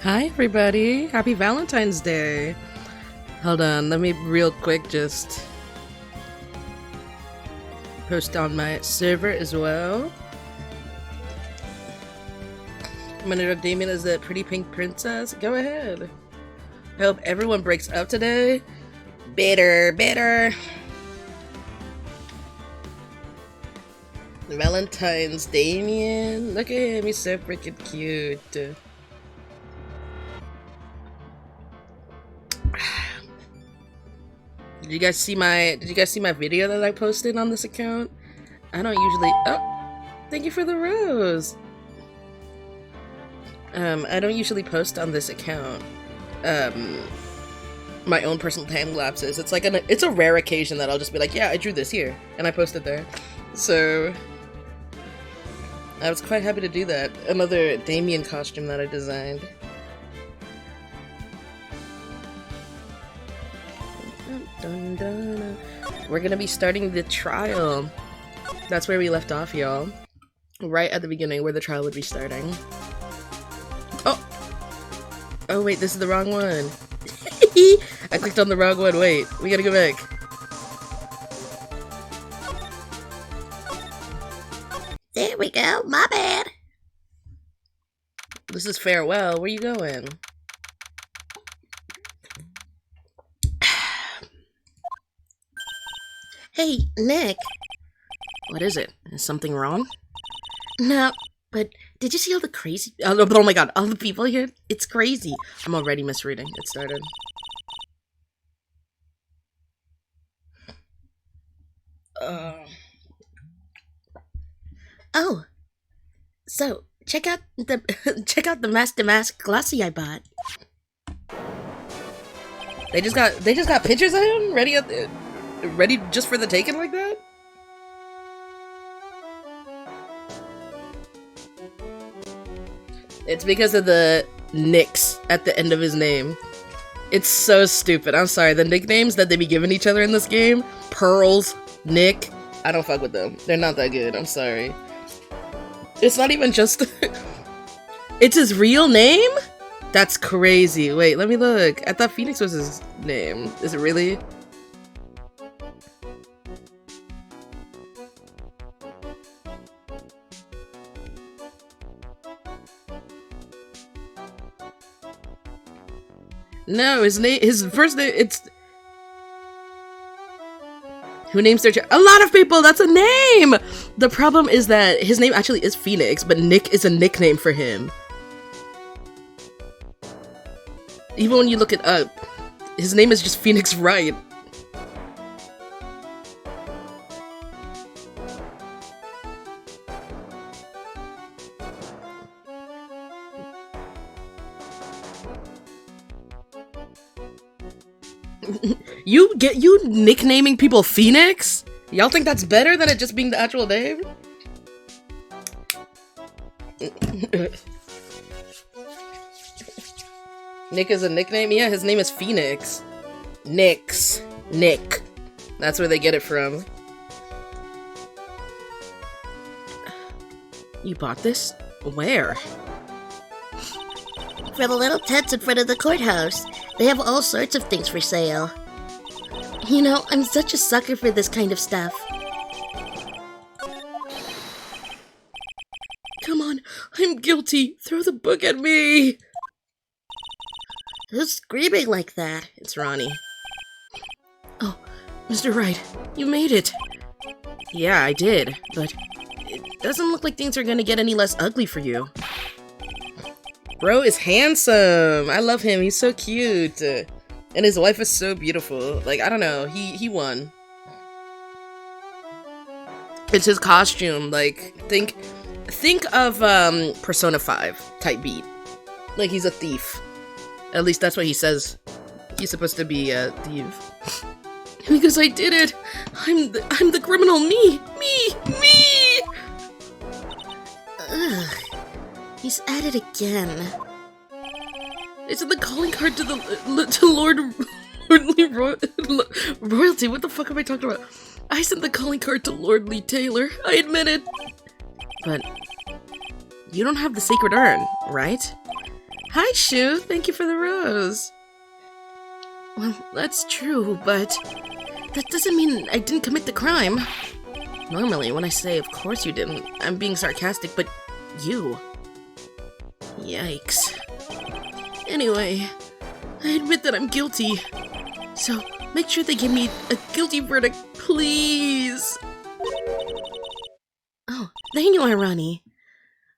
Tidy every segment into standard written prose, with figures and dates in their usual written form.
Hi everybody, happy Valentine's Day. Hold on, let me real quick just post on my server as well. My name Damien is the pretty pink princess. Go ahead. I hope everyone breaks up today. Bitter. Valentine's Damien. Look at him, he's so freaking cute. Did you guys see my video that I posted on this account? I don't usually thank you for the rose. I don't usually post on this account. My own personal time lapses. It's like it's a rare occasion that I'll just be like, yeah, I drew this here, and I post it there. So I was quite happy to do that. Another Damien costume that I designed. We're gonna be starting the trial. That's where we left off, y'all. Right at the beginning, where the trial would be starting. Oh wait, this is the wrong one. I clicked on the wrong one. Wait, we gotta go back. There we go, my bad. This is farewell. Where you going? Hey, Nick. What is it? Is something wrong? No, but did you see all the crazy... Oh my god, all the people here? It's crazy. I'm already misreading. It started. Oh, so check out the Master Mask glossy I bought. They just got pictures of him ready just for the taking like that? It's because of the Nicks at the end of his name. It's so stupid. I'm sorry. The nicknames that they be giving each other in this game, Pearls, Nick, I don't fuck with them. They're not that good. I'm sorry. It's not even just... It's his real name? That's crazy. Wait, let me look. I thought Phoenix was his name. Is it really? No, his first name, it's... Who names their child? A lot of people! That's a name! The problem is that his name actually is Phoenix, but Nick is a nickname for him. Even when you look it up, his name is just Phoenix Wright. You nicknaming people Phoenix? Y'all think that's better than it just being the actual name? Nick is a nickname? Yeah, his name is Phoenix. Nick. That's where they get it from. You bought this? Where? For the little tents in front of the courthouse. They have all sorts of things for sale. You know, I'm such a sucker for this kind of stuff. Come on, I'm guilty. Throw the book at me. Who's screaming like that? It's Ronnie. Oh, Mr. Wright, you made it. Yeah, I did, but it doesn't look like things are gonna get any less ugly for you. Bro is handsome. I love him. He's so cute. And his wife is so beautiful. Like, I don't know. He won. It's his costume. Like, think of Persona 5 type beat. Like, he's a thief. At least that's what he says. He's supposed to be a thief. Because I did it. I'm the criminal. Me. Ugh. He's at it again. It's in the calling card to Lordly Royalty. What the fuck am I talking about? I sent the calling card to Lord Lee Taylor. I admit it. But you don't have the sacred urn, right? Hi, Shu. Thank you for the rose. Well, that's true, but that doesn't mean I didn't commit the crime. Normally, when I say, of course you didn't, I'm being sarcastic, but you... Yikes. Anyway, I admit that I'm guilty. So, make sure they give me a guilty verdict, please. Oh, there you are, Ronnie.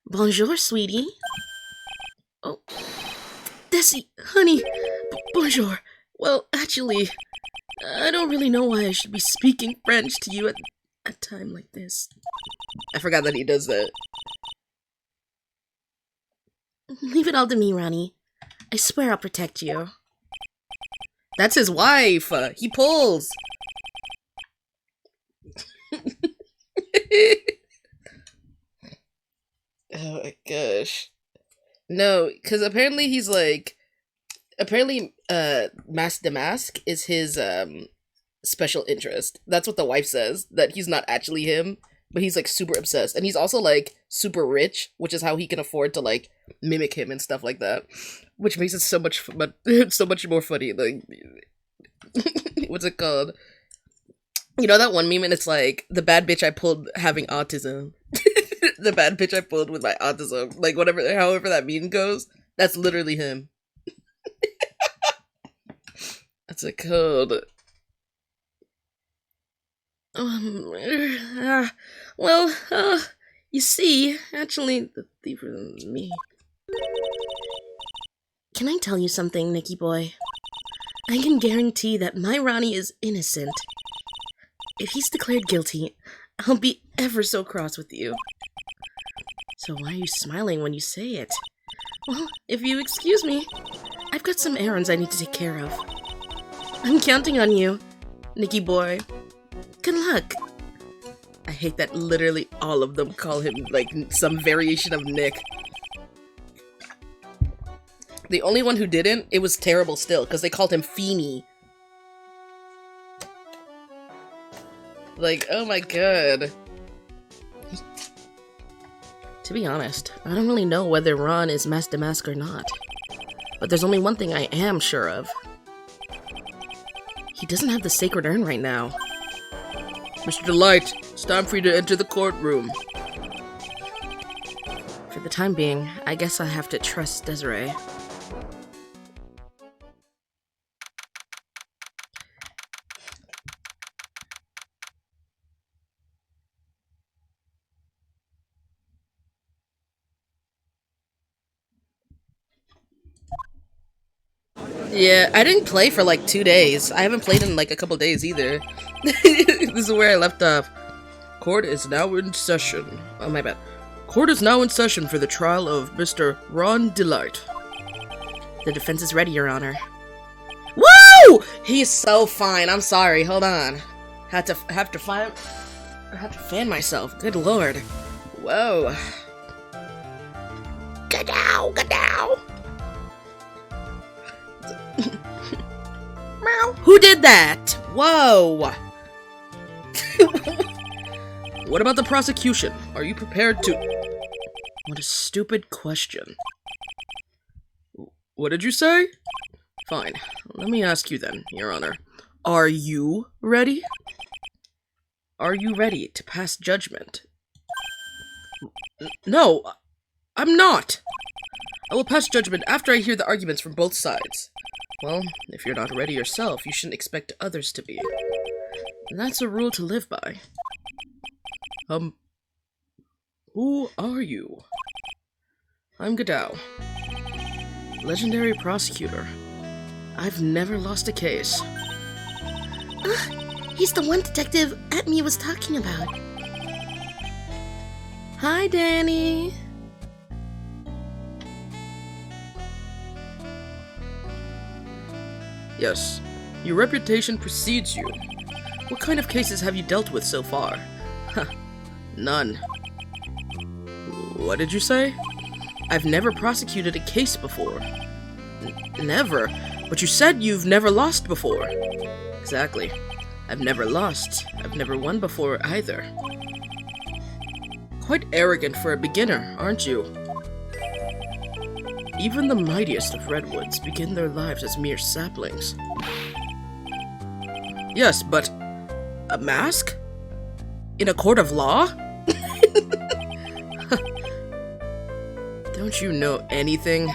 Bonjour, sweetie. Oh, Desi, honey, bonjour. Well, actually, I don't really know why I should be speaking French to you at a time like this. I forgot that he does that. Leave it all to me, Ronnie. I swear I'll protect you. That's his wife! He pulls! Oh my gosh. No, because apparently he's like... Apparently, Mask Damask is his, special interest. That's what the wife says, that he's not actually him, but he's, like, super obsessed. And he's also, like, super rich, which is how he can afford to, like, mimic him and stuff like that. Which makes it so much so much more funny, like... What's it called? You know that one meme and it's like, the bad bitch I pulled having autism. The bad bitch I pulled with my autism. Like, whatever, however that meme goes, that's literally him. That's a code. You see, actually, the thief is me. Can I tell you something, Nicky boy? I can guarantee that my Ronnie is innocent. If he's declared guilty, I'll be ever so cross with you. So why are you smiling when you say it? Well, if you excuse me, I've got some errands I need to take care of. I'm counting on you, Nicky boy. Good luck. I hate that literally all of them call him, like, some variation of Nick. The only one who didn't, it was terrible still, because they called him Feeny. Like, oh my god. To be honest, I don't really know whether Ron is Mask Damask or not. But there's only one thing I am sure of. He doesn't have the sacred urn right now. Mr. Delight, it's time for you to enter the courtroom. For the time being, I guess I have to trust Desiree. Yeah, I didn't play for like 2 days. I haven't played in like a couple days either. This is where I left off. Court is now in session. Oh, my bad. Court is now in session for the trial of Mr. Ron Delight. The defense is ready, Your Honor. Woo! He's so fine. I'm sorry. Hold on. Have to fan myself. Good lord. Whoa. Gadow, gadow. Who did that? Whoa! What about the prosecution? Are you prepared to... What a stupid question. What did you say? Fine. Let me ask you then, Your Honor. Are you ready? Are you ready to pass judgment? No, I'm not. I will pass judgment after I hear the arguments from both sides. Well, if you're not ready yourself, you shouldn't expect others to be. And that's a rule to live by. Who are you? I'm Gadow. Legendary prosecutor. I've never lost a case. He's the one Detective Atme was talking about. Hi, Danny. Yes, your reputation precedes you. What kind of cases have you dealt with so far? Huh, none. What did you say? I've never prosecuted a case before. Never? But you said you've never lost before. Exactly. I've never lost. I've never won before either. Quite arrogant for a beginner, aren't you? Even the mightiest of redwoods begin their lives as mere saplings. Yes, but a mask? In a court of law? Don't you know anything?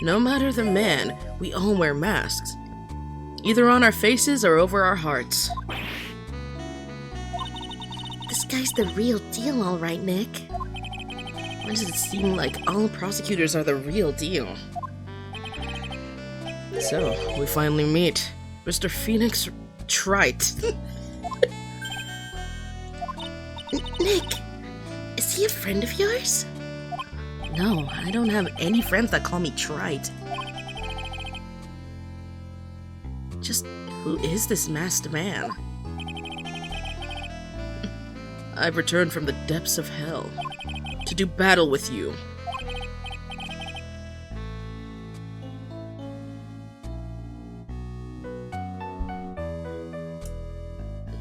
No matter the man, we all wear masks. Either on our faces or over our hearts. This guy's the real deal, all right, Nick. Why does it seem like all prosecutors are the real deal? So, we finally meet. Mr. Phoenix Wright. Nick, is he a friend of yours? No, I don't have any friends that call me Trite. Just who is this masked man? I've returned from the depths of hell to do battle with you.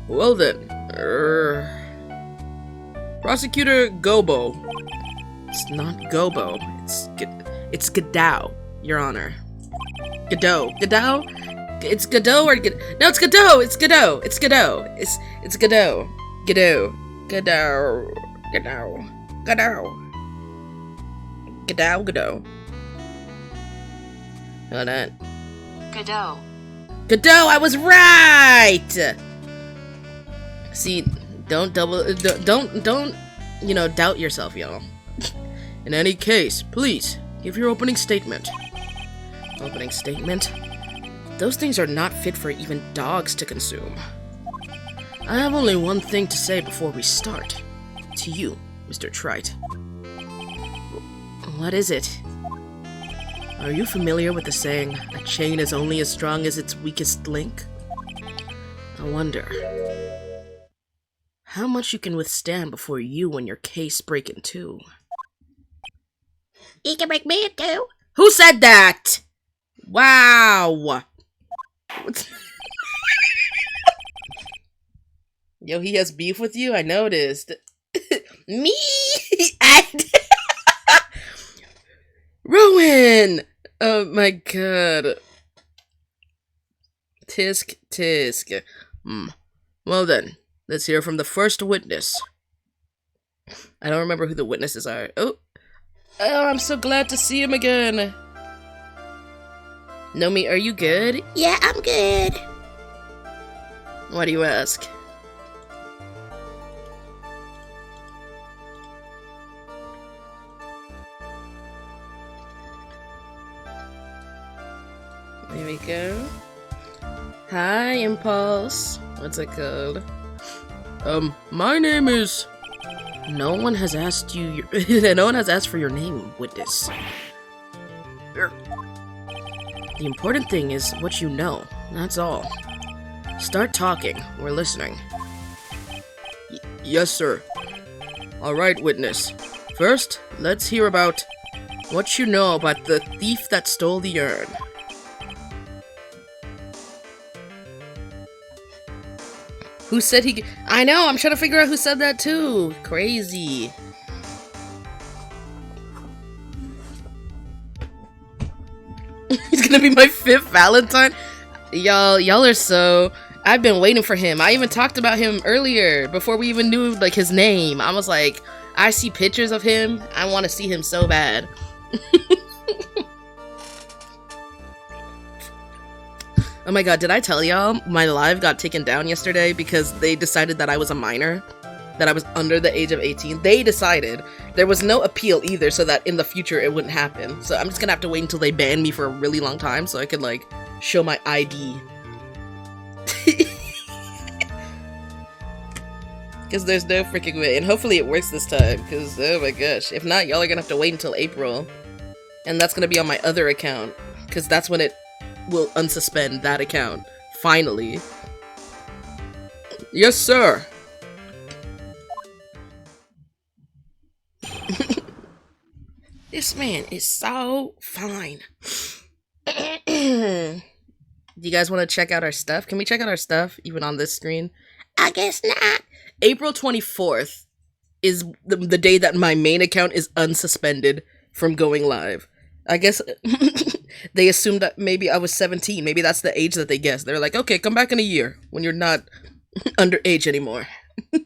Well then, Prosecutor Gobo. It's not Gobo, it's Godot, Your Honor. Godot. It's Godot or no, it's Godot, it's Godot. It's Godot. It's Godot. Godot. Hold on. Godot, I was right! See, don't doubt yourself, y'all. In any case, please, give your opening statement. Opening statement? Those things are not fit for even dogs to consume. I have only one thing to say before we start. To you, Mr. Trite. What is it? Are you familiar with the saying, a chain is only as strong as its weakest link? I wonder how much you can withstand before you and your case break in two. He can break me in two. Who said that? Wow. Yo, he has beef with you? I noticed. Me? Rowan! Oh my god. Tisk. Well then, let's hear from the first witness. I don't remember who the witnesses are. Oh, I'm so glad to see him again. Nomi, are you good? Yeah, I'm good. Why do you ask? There we go. Hi, Impulse. What's it called? My name is... No one has asked you... No one has asked for your name, witness. The important thing is what you know. That's all. Start talking. We're listening. Yes, sir. Alright, witness. First, let's hear about what you know about the thief that stole the urn. Who said he... I know, I'm trying to figure out who said that too. Crazy. He's gonna be my 5th Valentine? Y'all are so... I've been waiting for him. I even talked about him earlier, before we even knew, like, his name. I was like, I see pictures of him. I want to see him so bad. Oh my god, did I tell y'all my live got taken down yesterday because they decided that I was a minor? That I was under the age of 18? They decided. There was no appeal either, so that in the future it wouldn't happen. So I'm just gonna have to wait until they ban me for a really long time so I could, like, show my ID. Because there's no freaking way. And hopefully it works this time, because, oh my gosh. If not, y'all are gonna have to wait until April. And that's gonna be on my other account, because that's when it will unsuspend that account. Finally. Yes, sir. This man is so fine. Do you guys want to check out our stuff? Can we check out our stuff even on this screen? I guess not. April 24th is the day that my main account is unsuspended from going live. I guess they assumed that maybe I was 17. Maybe that's the age that they guessed. They're like, okay, come back in a year when you're not underage anymore. I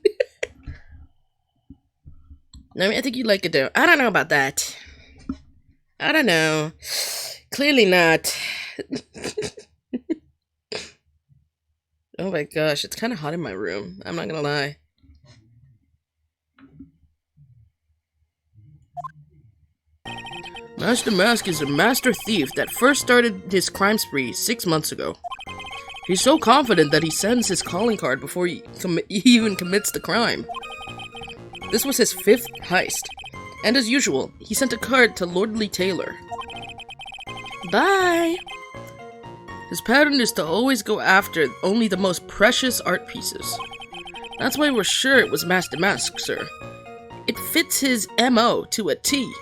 mean, I think you'd like it though. I don't know about that. I don't know. Clearly not. Oh my gosh, it's kind of hot in my room. I'm not gonna lie. Master Mask is a master thief that first started his crime spree 6 months ago. He's so confident that he sends his calling card before he even commits the crime. This was his 5th heist, and as usual, he sent a card to Lordly Taylor. Bye! His pattern is to always go after only the most precious art pieces. That's why we're sure it was Master Mask, sir. It fits his MO to a T.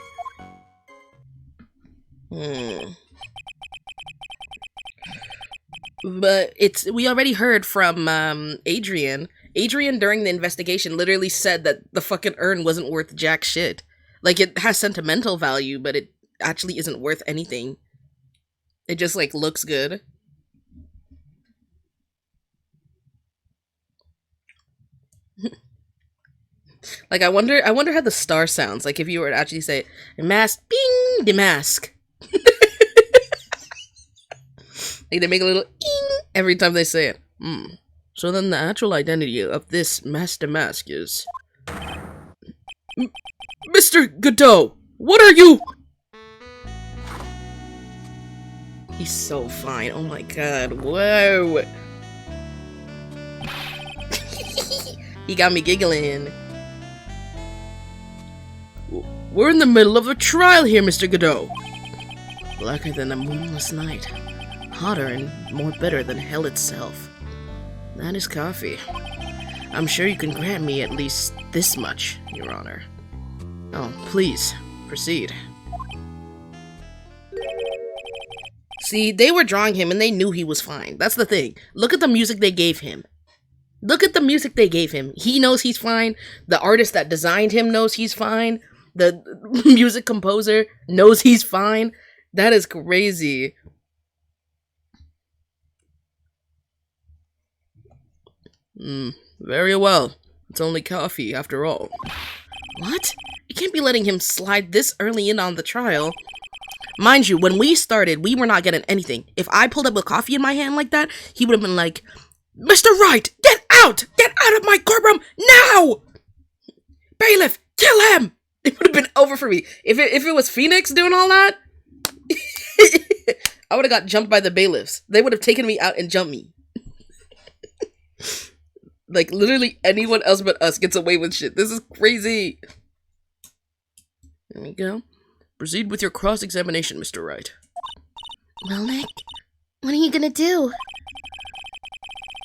But we already heard from Adrian. Adrian during the investigation literally said that the fucking urn wasn't worth jack shit. Like, it has sentimental value, but it actually isn't worth anything. It just, like, looks good. Like, I wonder how the star sounds. Like, if you were to actually say, mask, bing, the mask. Like, they make a little ing every time they say it. So then the actual identity of this Master Mask is... Mr. Godot, what are you? He's so fine. Oh my god. Whoa. He got me giggling. We're in the middle of a trial here, Mr. Godot. Blacker than a moonless night. Hotter and more bitter than hell itself. That is coffee. I'm sure you can grant me at least this much, Your Honor. Oh, please, proceed. See, they were drawing him and they knew he was fine. That's the thing. Look at the music they gave him. Look at the music they gave him. He knows he's fine. The artist that designed him knows he's fine. The music composer knows he's fine. That is crazy. Very well. It's only coffee, after all. What? You can't be letting him slide this early in on the trial. Mind you, when we started, we were not getting anything. If I pulled up with coffee in my hand like that, he would have been like, Mr. Wright, get out! Get out of my courtroom now! Bailiff, kill him! It would have been over for me. If it was Phoenix doing all that, I would have got jumped by the bailiffs. They would have taken me out and jumped me. Like, literally anyone else but us gets away with shit. This is crazy. There we go. Proceed with your cross-examination, Mr. Wright. Well, Nick, what are you gonna do?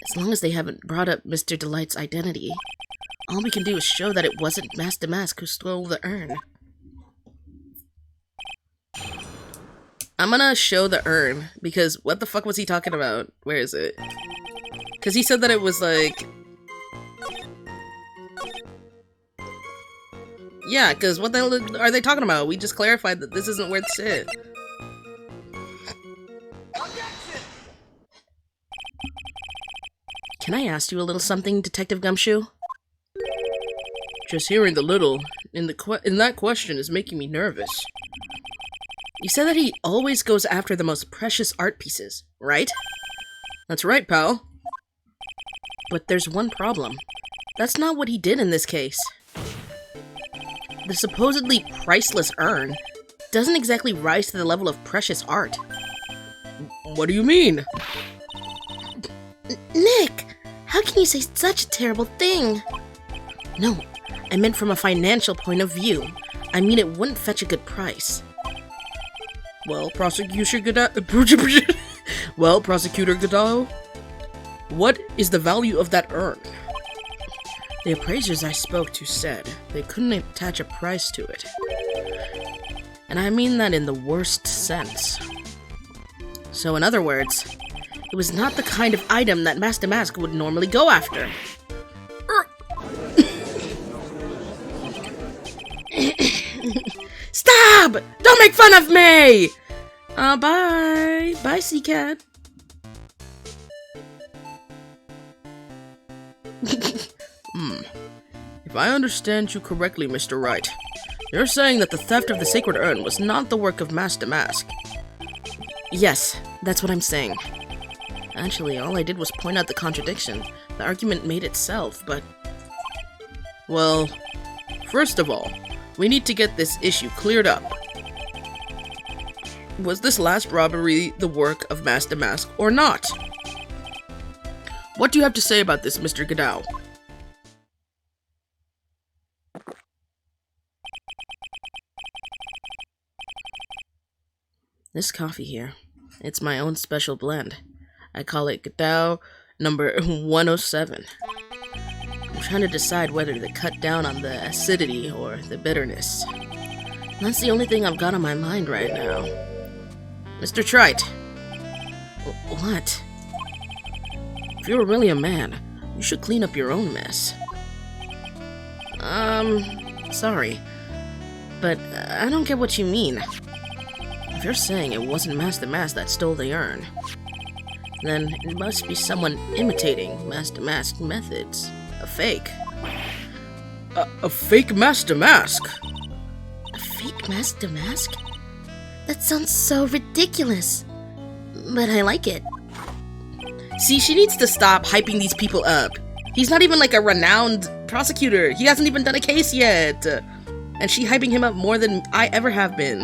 As long as they haven't brought up Mr. Delight's identity, all we can do is show that it wasn't Master Mask who stole the urn. I'm gonna show the urn, because what the fuck was he talking about? Where is it? Because he said that it was like... Yeah, because what the hell are they talking about? We just clarified that this isn't worth shit. Can I ask you a little something, Detective Gumshoe? Just hearing the little in that question is making me nervous. You said that he always goes after the most precious art pieces, right? That's right, pal. But there's one problem. That's not what he did in this case. The supposedly priceless urn doesn't exactly rise to the level of precious art. What do you mean? Nick! How can you say such a terrible thing? No, I meant from a financial point of view. I mean it wouldn't fetch a good price. Well, Prosecutor Godot, what is the value of that urn? The appraisers I spoke to said they couldn't attach a price to it. And I mean that in the worst sense. So in other words, it was not the kind of item that Master Mask would normally go after. Stop! Don't make fun of me! Bye. Bye, Seacat. If I understand you correctly, Mr. Wright, you're saying that the theft of the sacred urn was not the work of Master Mask. Yes, that's what I'm saying. Actually, all I did was point out the contradiction. The argument made itself, but... Well, first of all, we need to get this issue cleared up. Was this last robbery the work of Master Mask or not? What do you have to say about this, Mr. Gadao? This coffee here, it's my own special blend. I call it Gadao number 107. I'm trying to decide whether to cut down on the acidity or the bitterness. That's the only thing I've got on my mind right now. Mr. Trite. What? If you're really a man, you should clean up your own mess. Sorry, but I don't get what you mean. If you're saying it wasn't Master Mask that stole the urn, then it must be someone imitating Master Mask's methods. A fake. A fake Master Mask? A fake Master Mask? That sounds so ridiculous. But I like it. See, she needs to stop hyping these people up. He's not even like a renowned prosecutor. He hasn't even done a case yet. And she hyping him up more than I ever have been.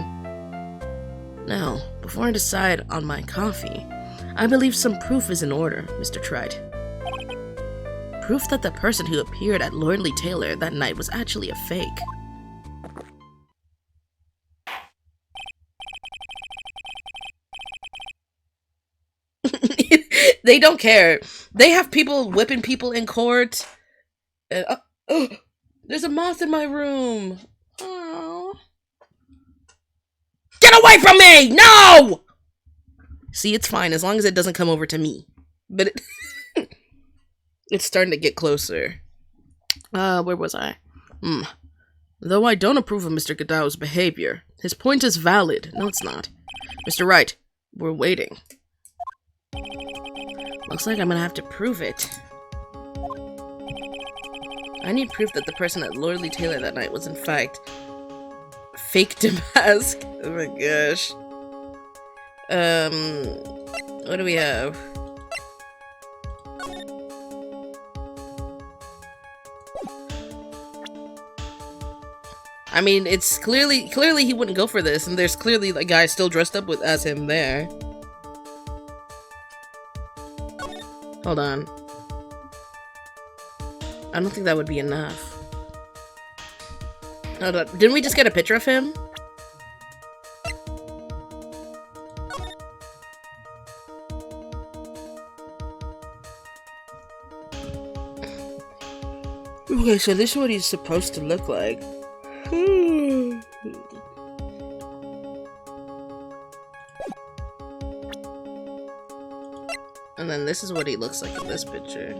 Now, before I decide on my coffee, I believe some proof is in order, Mr. Trite. Proof that the person who appeared at Lordly Taylor that night was actually a fake. They don't care. They have people whipping people in court. There's a moth in my room. Oh. Get away from me! No! See, it's fine as long as it doesn't come over to me. But it's starting to get closer. Where was I? Though I don't approve of Mr. Gadao's behavior, his point is valid. No, it's not. Mr. Wright, we're waiting. Looks like I'm gonna have to prove it. I need proof that the person at Lordly Taylor that night was in fact fake Mask. Oh my gosh. What do we have? I mean, it's clearly he wouldn't go for this, and there's clearly a guy still dressed up as him there. Hold on. I don't think that would be enough. Hold on. Didn't we just get a picture of him? Okay, so this is what he's supposed to look like. And then this is what he looks like in this picture.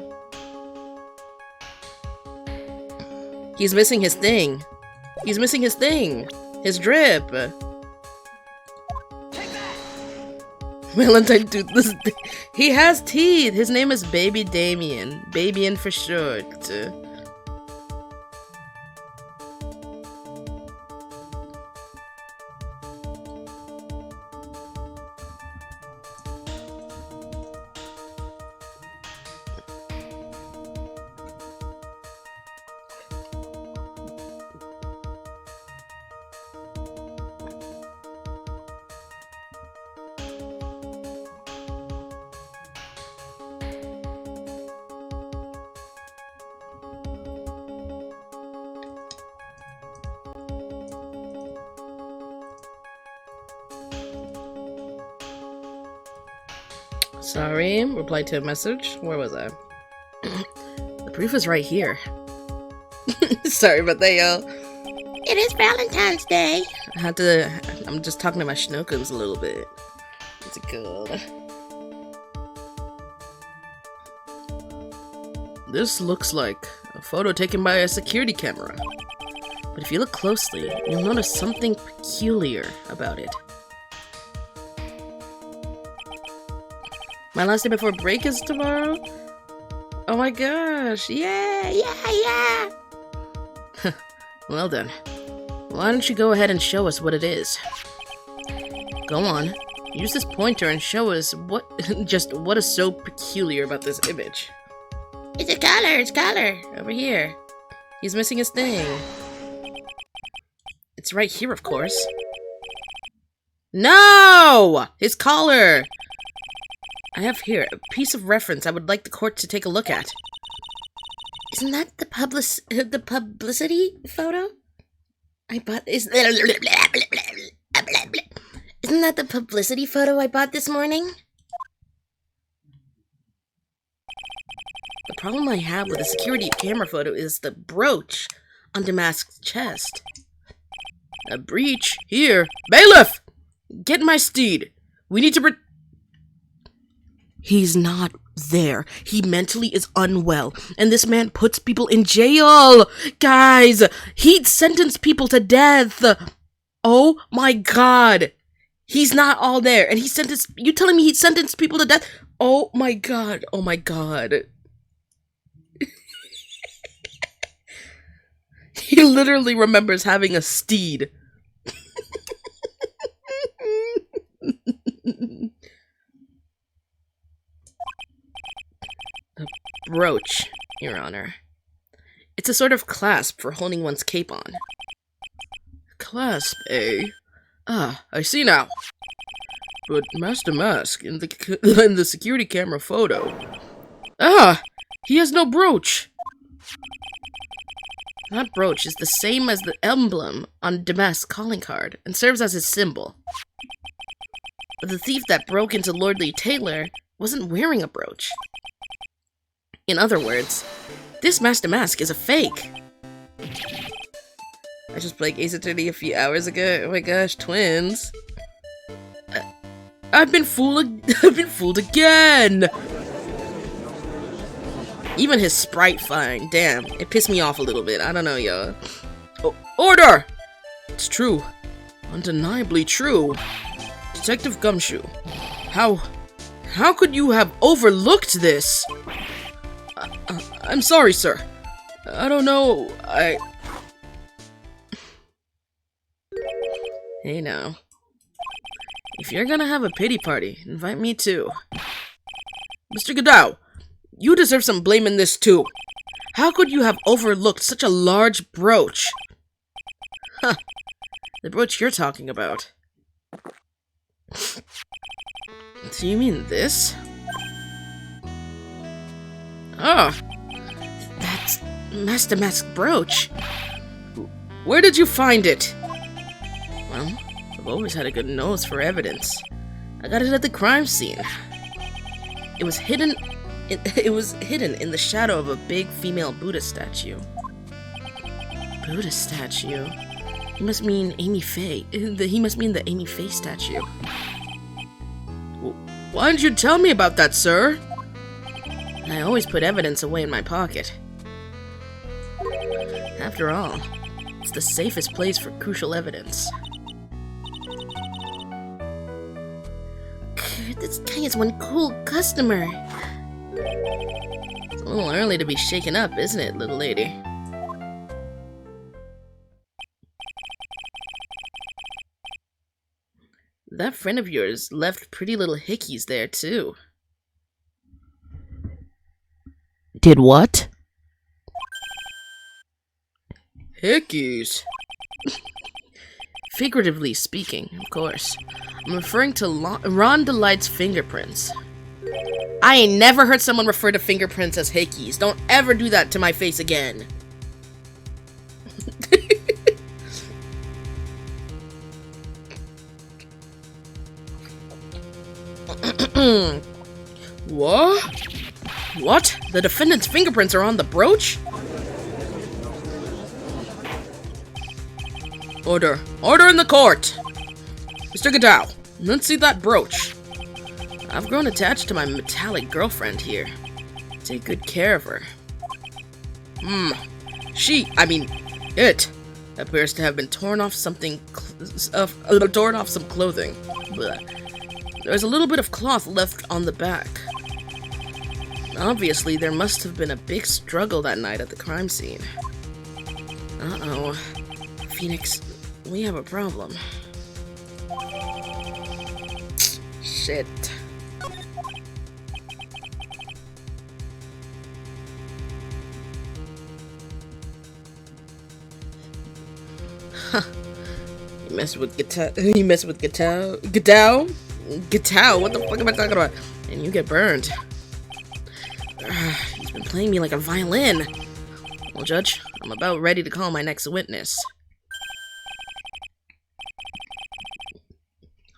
He's missing his thing. He's missing his thing. His drip. Valentine, dude, he has teeth. His name is Baby Damien. Babian for short. Sorry, replied to a message. Where was I? The proof is right here. Sorry about that, y'all. It is Valentine's Day. I'm just talking to my schnookums a little bit. What's it called? This looks like a photo taken by a security camera. But if you look closely, you'll notice something peculiar about it. My last day before break is tomorrow? Oh my gosh, yeah! Well then, why don't you go ahead and show us what it is? Go on, use this pointer and show us what is so peculiar about this image. It's color, over here. He's missing his thing. It's right here, of course. No! His collar! I have here a piece of reference I would like the court to take a look at. Isn't that the publicity photo? Isn't that the publicity photo I bought this morning? The problem I have with the security camera photo is the brooch on Damask's chest. A breach? Here. Bailiff! Get my steed. We need to He's not there. He mentally is unwell, and this man puts people in jail. Guys, he'd sentence people to death. Oh my god. He's not all there, and you telling me he sentenced people to death? Oh my god. Oh my god. He literally remembers having a steed. A brooch, Your Honor. It's a sort of clasp for holding one's cape on. Clasp, eh? Ah, I see now. But Master Mask, in the security camera photo... Ah! He has no brooch! That brooch is the same as the emblem on Damask's calling card, and serves as his symbol. But the thief that broke into Lordly Taylor wasn't wearing a brooch. In other words, this Master Mask is a fake. I just played Ace Attorney a few hours ago. Oh my gosh, twins. I've been fooled again! Even his sprite fine. Damn, it pissed me off a little bit. I don't know, y'all. Oh, order! It's true. Undeniably true. Detective Gumshoe. How could you have overlooked this? I'm sorry, sir. I don't know. Hey now. If you're gonna have a pity party, invite me too. Mr. Godot, you deserve some blame in this too. How could you have overlooked such a large brooch? Huh. The brooch you're talking about. Do you mean this? Oh, that's Master Mask's brooch. Where did you find it? Well, I've always had a good nose for evidence. I got it at the crime scene. It was hidden in the shadow of a big female Buddha statue. Buddha statue? He must mean Amy Faye. He must mean the Amy Faye statue. Why didn't you tell me about that, sir? I always put evidence away in my pocket. After all, it's the safest place for crucial evidence. This guy is one cool customer. It's a little early to be shaken up, isn't it, little lady? That friend of yours left pretty little hickeys there, too. Did what? Hickeys? Figuratively speaking, of course. I'm referring to Ron Delight's fingerprints. I ain't never heard someone refer to fingerprints as hickeys. Don't ever do that to my face again. What? What? The defendant's fingerprints are on the brooch? Order. Order in the court! Mr. Godot, let's see that brooch. I've grown attached to my metallic girlfriend here. Take good care of her. It Appears to have been torn off something, torn off some clothing. Blech. There's a little bit of cloth left on the back. Obviously, there must have been a big struggle that night at the crime scene. Uh-oh. Phoenix, we have a problem. Shit. Huh. You mess with Gatao? Gatao? What the fuck am I talking about? And you get burned. He's been playing me like a violin. Well, Judge, I'm about ready to call my next witness.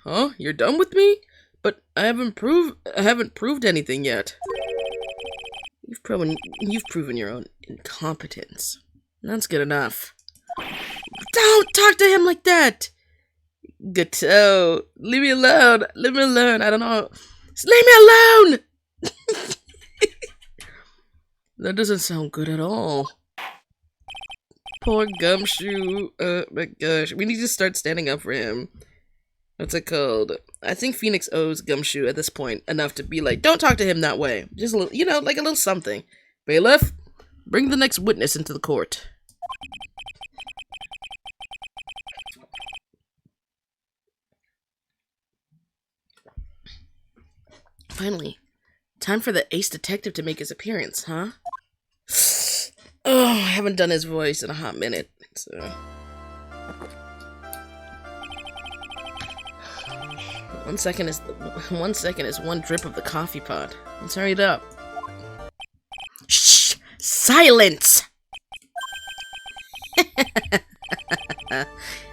Huh? You're done with me? But I haven't proved anything yet. You've proven your own incompetence. That's good enough. Don't talk to him like that! Gato, leave me alone. Leave me alone. I don't know. Just leave me alone! That doesn't sound good at all. Poor Gumshoe. Oh my gosh. We need to start standing up for him. What's it called? I think Phoenix owes Gumshoe at this point enough to be like, don't talk to him that way. Just a little, you know, like a little something. Bailiff, bring the next witness into the court. Finally, time for the ace detective to make his appearance, huh? Oh, I haven't done his voice in a hot minute, so... One second is one drip of the coffee pot. Let's hurry it up. Shh! Silence!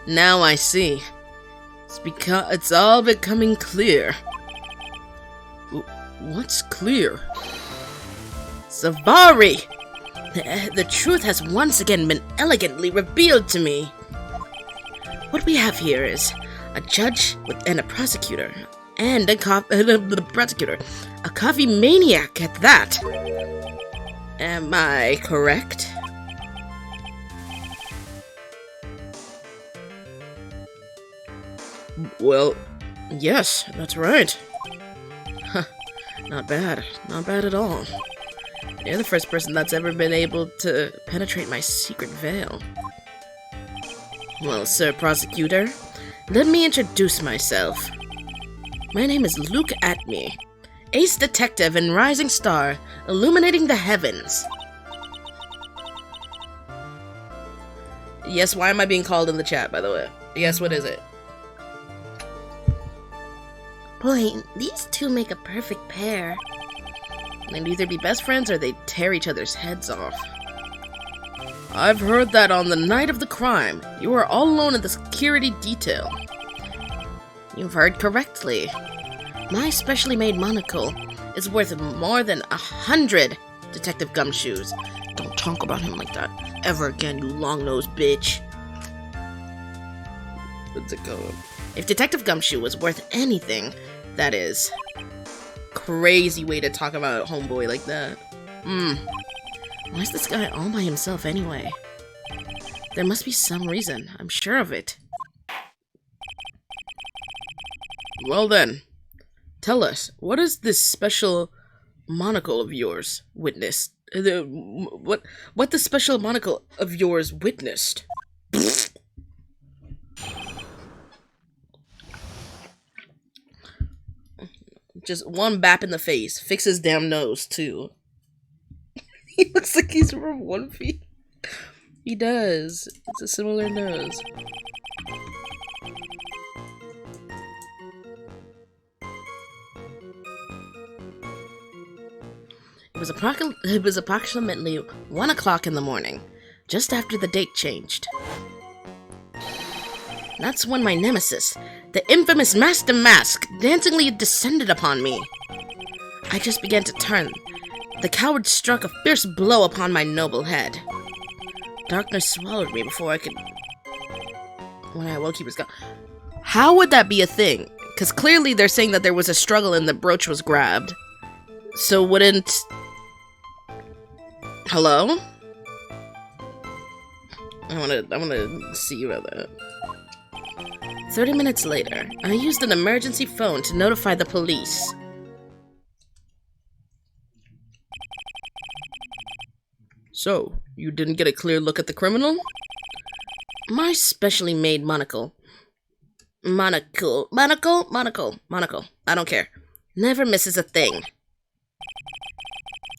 Now I see. It's all becoming clear. What's clear? Savari! The truth has once again been elegantly revealed to me. What we have here is a judge and a prosecutor, and a coffee maniac at that. Am I correct? Well, yes, that's right. Huh, not bad at all. You're the first person that's ever been able to penetrate my secret veil. Well, Sir Prosecutor, let me introduce myself. My name is Luke Atme, ace detective and rising star, illuminating the heavens. Yes, why am I being called in the chat, by the way? Yes, what is it? Boy, these two make a perfect pair. They'd either be best friends or they'd tear each other's heads off. I've heard that on the night of the crime, you were all alone in the security detail. You've heard correctly. My specially made monocle is worth more than 100 Detective Gumshoes. Don't talk about him like that ever again, you long-nosed bitch. What's it called? If Detective Gumshoe was worth anything, that is. Crazy way to talk about a homeboy like that. Why is this guy all by himself anyway? There must be some reason, I'm sure of it. Well then, tell us, what is this special monocle of yours witnessed? What the special monocle of yours witnessed? Just one bap in the face. Fix his damn nose, too. He looks like he's from One Piece. He does. It's a similar nose. It was approximately 1 o'clock in the morning, just after the date changed. That's when my nemesis, the infamous Master Mask, dancingly descended upon me. I just began to turn. The coward struck a fierce blow upon my noble head. Darkness swallowed me before I could... When I awoke, he was gone. How would that be a thing? Because clearly they're saying that there was a struggle and the brooch was grabbed. So wouldn't... Hello? I wanna see about that. 30 minutes later, I used an emergency phone to notify the police. So, you didn't get a clear look at the criminal? My specially made monocle. Monocle. I don't care. Never misses a thing.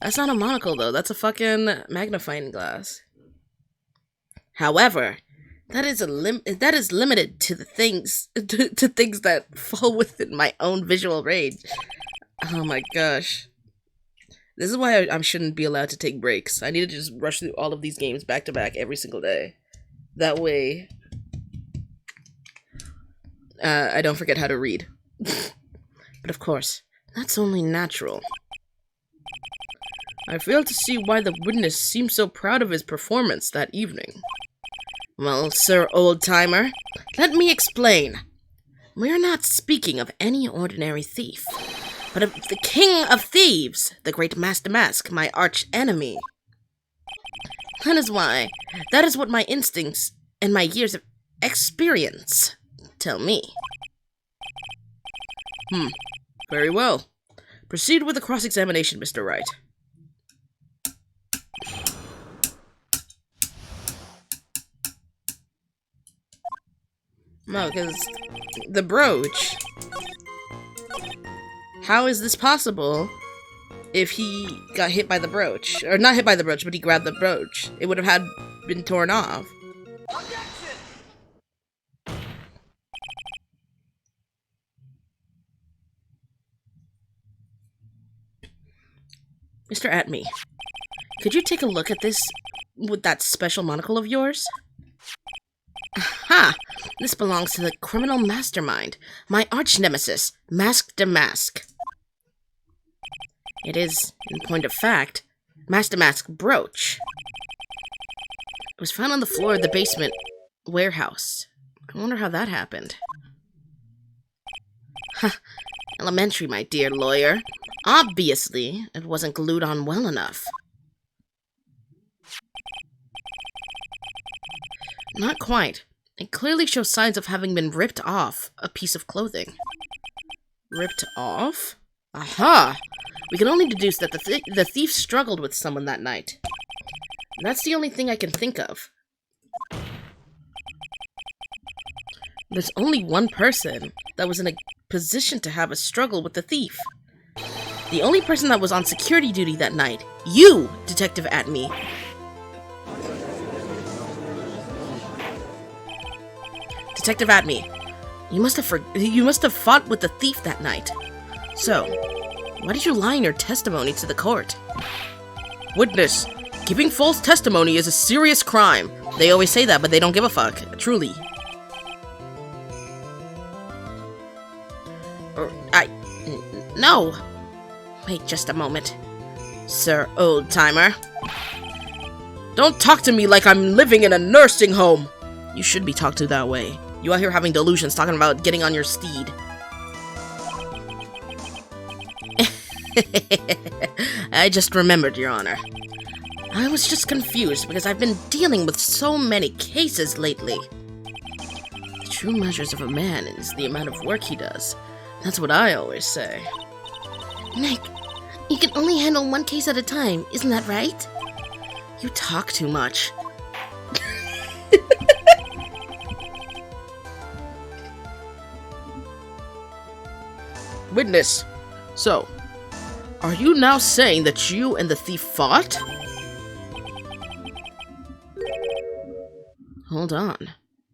That's not a monocle, though. That's a fucking magnifying glass. However, that is limited to the things to things that fall within my own visual range. Oh my gosh. This is why I shouldn't be allowed to take breaks. I need to just rush through all of these games back to back every single day. That way, I don't forget how to read. But of course, that's only natural. I fail to see why the witness seemed so proud of his performance that evening. Well, Sir Old-Timer, let me explain. We're not speaking of any ordinary thief, but of the King of Thieves, the great Master Mask, my arch enemy. That is what my instincts and my years of experience tell me. Very well. Proceed with the cross-examination, Mr. Wright. No, because the brooch. How is this possible if he got hit by the brooch? Or not hit by the brooch, but he grabbed the brooch. It would have been torn off. Mr. Atme, could you take a look at this with that special monocle of yours? Aha! This belongs to the criminal mastermind, my arch nemesis, Mask de Mask. It is, in point of fact, Master Mask brooch. It was found on the floor of the basement warehouse. I wonder how that happened. Elementary, my dear lawyer. Obviously, it wasn't glued on well enough. Not quite. It clearly shows signs of having been ripped off a piece of clothing. Ripped off? Aha! We can only deduce that the thief struggled with someone that night. That's the only thing I can think of. There's only one person that was in a position to have a struggle with the thief. The only person that was on security duty that night. You, Detective Atme. Detective Atme, you must have fought with the thief that night. So, why did you lie in your testimony to the court? Witness, giving false testimony is a serious crime. They always say that, but they don't give a fuck. Truly. No. Wait just a moment. Sir Old-Timer. Don't talk to me like I'm living in a nursing home. You should be talked to that way. You out here having delusions, talking about getting on your steed. I just remembered, Your Honor. I was just confused because I've been dealing with so many cases lately. The true measures of a man is the amount of work he does. That's what I always say. Nick, you can only handle one case at a time, isn't that right? You talk too much. Witness, so, are you now saying that you and the thief fought? Hold on.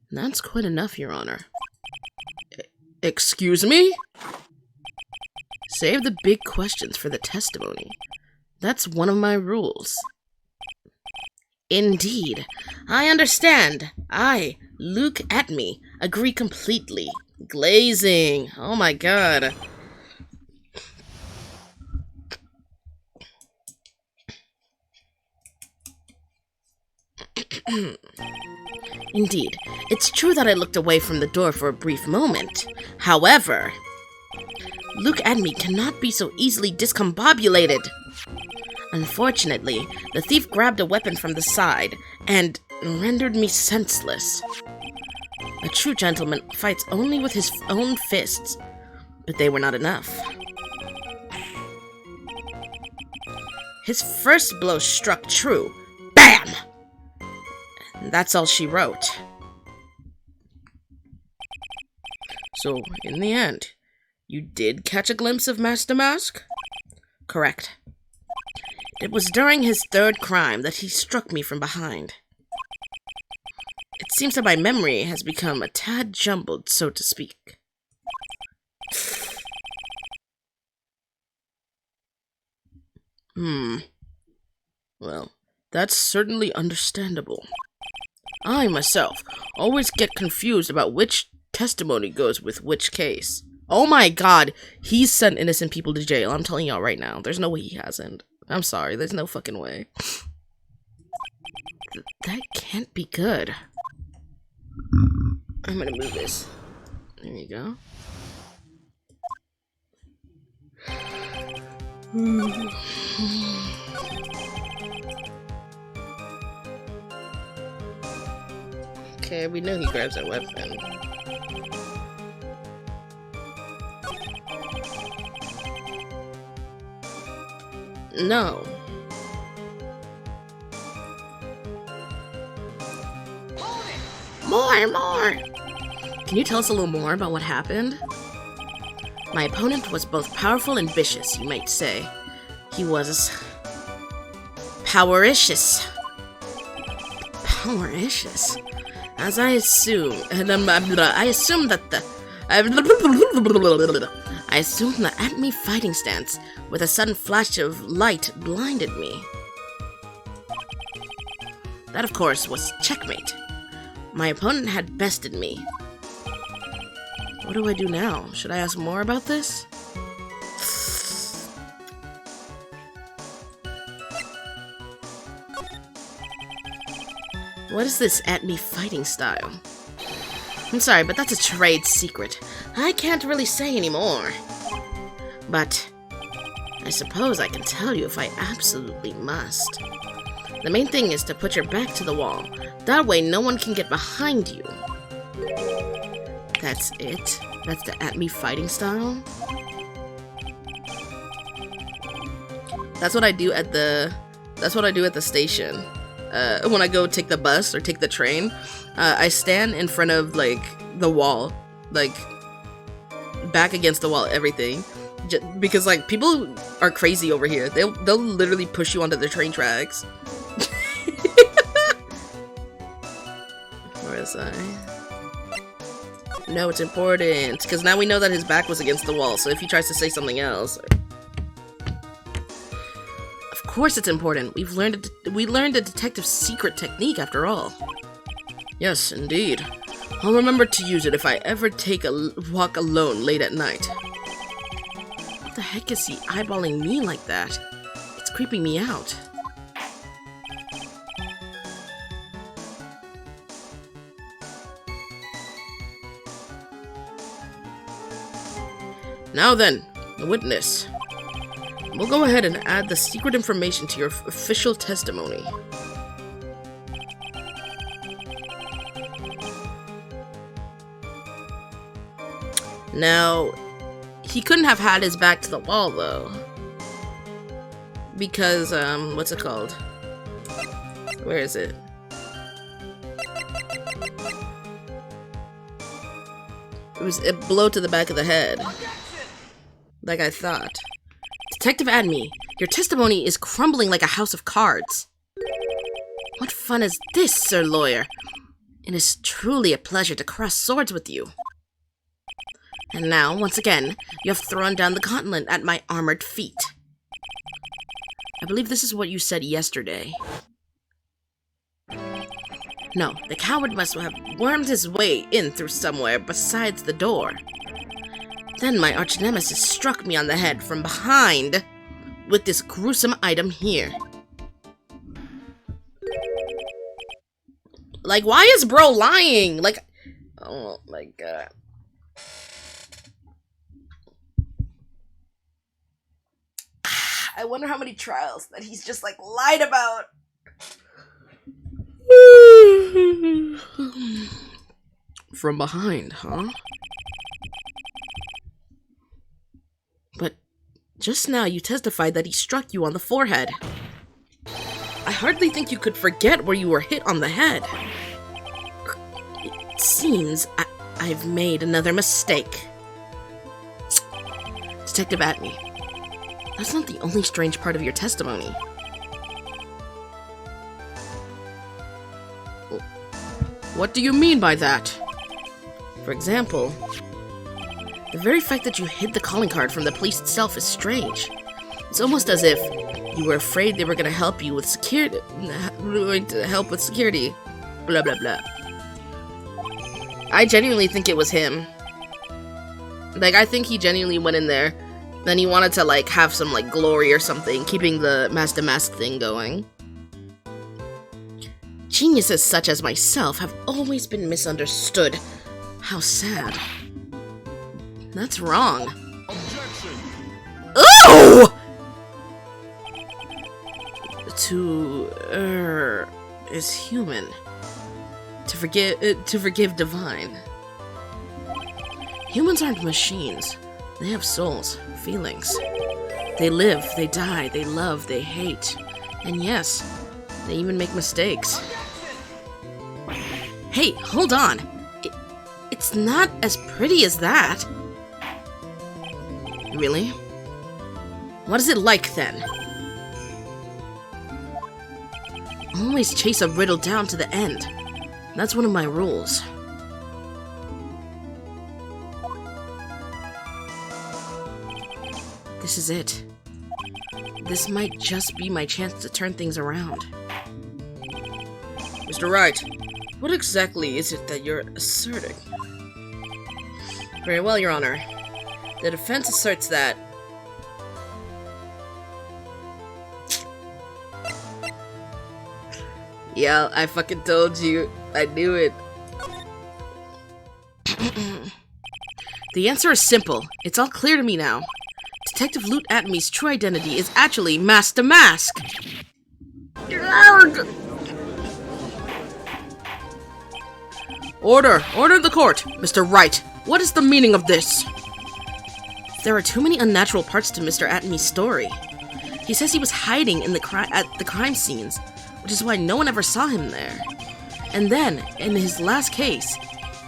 That's quite enough, Your Honor. Excuse me? Save the big questions for the testimony. That's one of my rules. Indeed. I understand. I, Luke Atme, agree completely. Glazing. Oh my god. Indeed, it's true that I looked away from the door for a brief moment. However, Luke Atme cannot be so easily discombobulated. Unfortunately, the thief grabbed a weapon from the side, and rendered me senseless. A true gentleman fights only with his own fists, but they were not enough. His first blow struck true. BAM! And that's all she wrote. So, in the end, you did catch a glimpse of Master Mask? Correct. It was during his third crime that he struck me from behind. It seems that my memory has become a tad jumbled, so to speak. Well, that's certainly understandable. I, myself, always get confused about which testimony goes with which case. Oh my god, he's sent innocent people to jail. I'm telling y'all right now. There's no way he hasn't. I'm sorry, there's no fucking way. That can't be good. I'm gonna move this. There you go. Okay, we know he grabs a weapon. No. More! Can you tell us a little more about what happened? My opponent was both powerful and vicious, you might say. He was... powericious. Powericious? As I assume... I assume that the... I assumed the at-me fighting stance with a sudden flash of light blinded me. That, of course, was checkmate. My opponent had bested me. What do I do now? Should I ask more about this? What is this at-me fighting style? I'm sorry, but that's a trade secret. I can't really say anymore. But I suppose I can tell you if I absolutely must. The main thing is to put your back to the wall. That way no one can get behind you. That's it? That's the at-me fighting style? That's what I do at the station. When I go take the bus or take the train, I stand in front of, like, the wall. Like, back against the wall, everything. Because, like, people are crazy over here. They'll literally push you onto the train tracks. Where is I? No, it's important. Because now we know that his back was against the wall. So if he tries to say something else... Of course it's important. We learned a detective's secret technique after all. Yes, indeed. I'll remember to use it if I ever take a walk alone late at night. What the heck is he eyeballing me like that? It's creeping me out. Now then, the witness. We'll go ahead and add the secret information to your official testimony. Now, he couldn't have had his back to the wall, though. Because, what's it called? Where is it? It was a blow to the back of the head. Like I thought. Detective Adme, your testimony is crumbling like a house of cards. What fun is this, Sir Lawyer? It is truly a pleasure to cross swords with you. And now, once again, you have thrown down the gauntlet at my armored feet. I believe this is what you said yesterday. No, the coward must have wormed his way in through somewhere besides the door. Then my arch-nemesis struck me on the head from behind with this gruesome item here. Like, why is bro lying? Like, oh my god. I wonder how many trials that he's just, like, lied about. From behind, huh? But just now you testified that he struck you on the forehead. I hardly think you could forget where you were hit on the head. It seems I've made another mistake. Detective Atney, that's not the only strange part of your testimony. What do you mean by that? For example, the very fact that you hid the calling card from the police itself is strange. It's almost as if you were afraid they were going to help you with security. Blah, blah, blah. I genuinely think it was him. Like, I think he genuinely went in there. Then he wanted to, like, have some, like, glory or something, keeping the master mask thing going. Geniuses such as myself have always been misunderstood. How sad. That's wrong. Objection. Ooh! To err is human. To forgive divine. Humans aren't machines. They have souls, feelings. They live, they die, they love, they hate. And yes, they even make mistakes. Hey, hold on. It's not as pretty as that. Really? What is it like then? Always chase a riddle down to the end. That's one of my rules. This is it. This might just be my chance to turn things around. Mr. Wright, what exactly is it that you're asserting? Very well, Your Honor. The defense asserts that... Yeah, I fucking told you. I knew it. The answer is simple. It's all clear to me now. Detective Loot Atmy's true identity is actually Master Mask. Order! Order in the court! Mr. Wright, what is the meaning of this? There are too many unnatural parts to Mr. Atmy's story. He says he was hiding in at the crime scenes, which is why no one ever saw him there. And then, in his last case,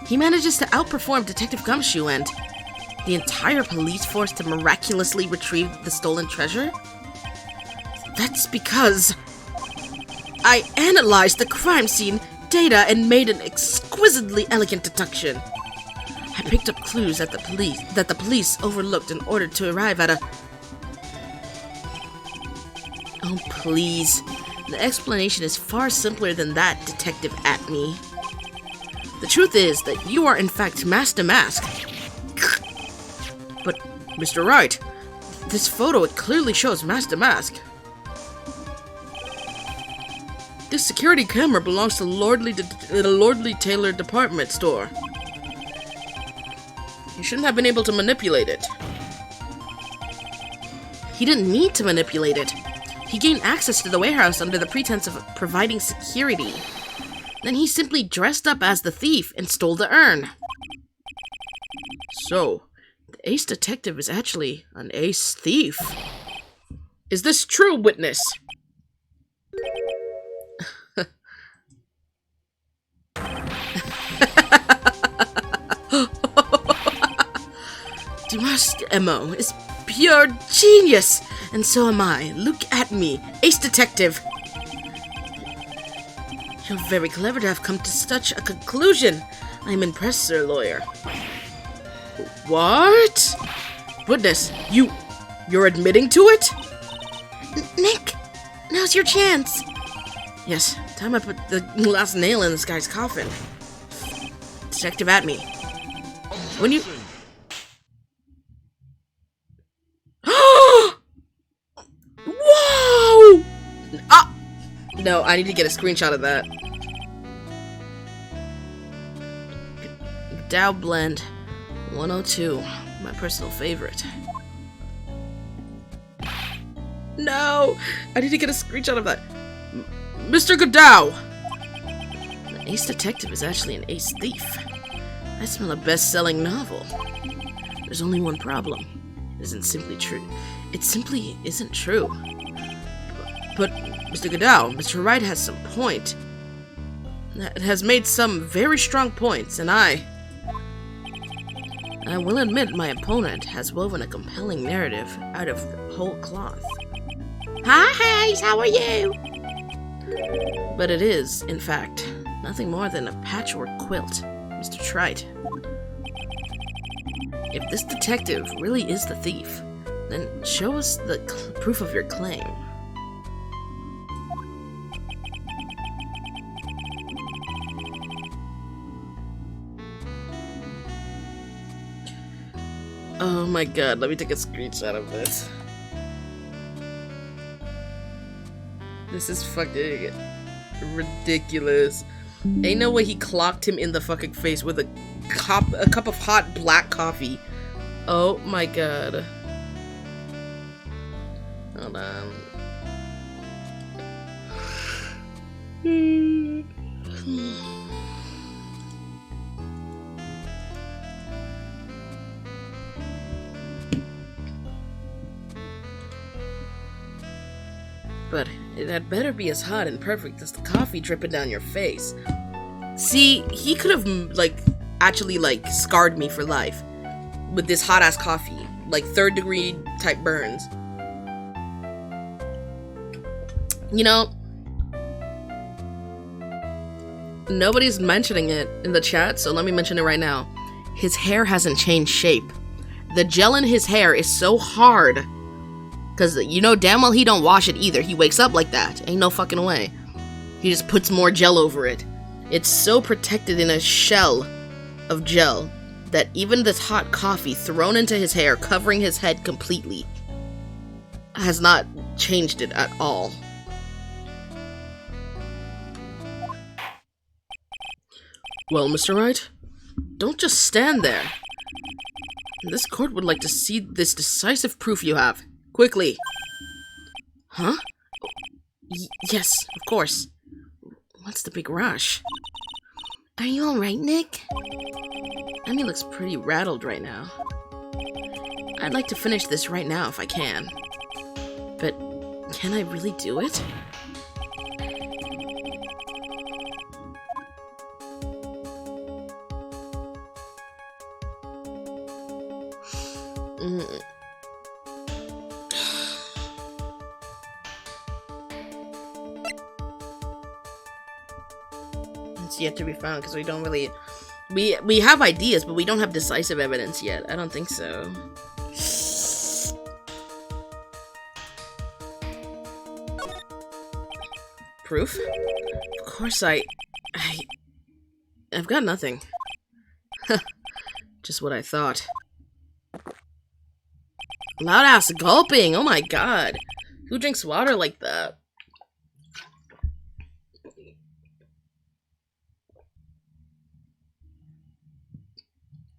he manages to outperform Detective Gumshoe and the entire police force to miraculously retrieve the stolen treasure? That's because I analyzed the crime scene data and made an exquisitely elegant deduction. I picked up clues that the police overlooked in order to arrive at a... Oh, please. The explanation is far simpler than that, Detective Atney. The truth is that you are in fact Master Mask. But, Mr. Wright, this photo, it clearly shows Master Mask. This security camera belongs to the Lordly Taylor department store. You shouldn't have been able to manipulate it. He didn't need to manipulate it. He gained access to the warehouse under the pretense of providing security. Then he simply dressed up as the thief and stole the urn. So, the ace detective is actually an ace thief. Is this true, witness? Dumas MO is pure genius, and so am I. Look at me, ace detective. You're very clever to have come to such a conclusion. I'm impressed, sir lawyer. What? Witness, you're admitting to it? Nick, now's your chance. Yes, time I put the last nail in this guy's coffin. Detective Atney. When you... Whoa! Ah! No, I need to get a screenshot of that. Dow Blend 102, my personal favorite. No! I need to get a screenshot of that. Mr. Godow! Ace Detective is actually an ace thief. I smell a best-selling novel. There's only one problem. It isn't simply true. It simply isn't true. But, Mr. Goodall, Mr. Wright has some point. It has made some very strong points, and I will admit my opponent has woven a compelling narrative out of whole cloth. Hi, Ace, how are you? But it is, in fact, nothing more than a patchwork quilt, Mr. Trite. If this detective really is the thief, then show us the proof of your claim. Oh my god, let me take a screenshot of this. This is fucking ridiculous. Ain't no way he clocked him in the fucking face with a cup of hot black coffee. Oh my god. Hold on. But it had better be as hot and perfect as the coffee dripping down your face. See, he could have, like, actually, like, scarred me for life with this hot-ass coffee. Like, 3rd-degree type burns. You know, nobody's mentioning it in the chat, so let me mention it right now. His hair hasn't changed shape. The gel in his hair is so hard. Because, you know damn well he don't wash it either. He wakes up like that. Ain't no fucking way. He just puts more gel over it. It's so protected in a shell of gel that even this hot coffee thrown into his hair, covering his head completely, has not changed it at all. Well, Mr. Wright, don't just stand there. This court would like to see this decisive proof you have. Quickly. Huh? Yes, of course. What's the big rush? Are you alright, Nick? Emmy looks pretty rattled right now. I'd like to finish this right now if I can. But can I really do it? It's yet to be found because we don't really... We have ideas, but we don't have decisive evidence yet. I don't think so. Proof? Of course I've got nothing. Just what I thought. Loud ass gulping! Oh my god! Who drinks water like that?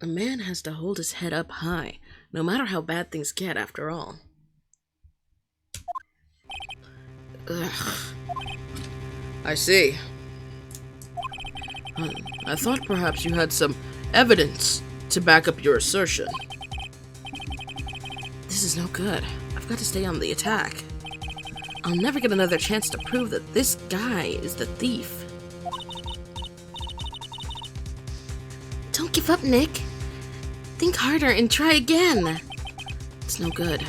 A man has to hold his head up high, no matter how bad things get, after all. Ugh. I see. I thought perhaps you had some evidence to back up your assertion. This is no good. I've got to stay on the attack. I'll never get another chance to prove that this guy is the thief. Don't give up, Nick. Think harder and try again. It's no good.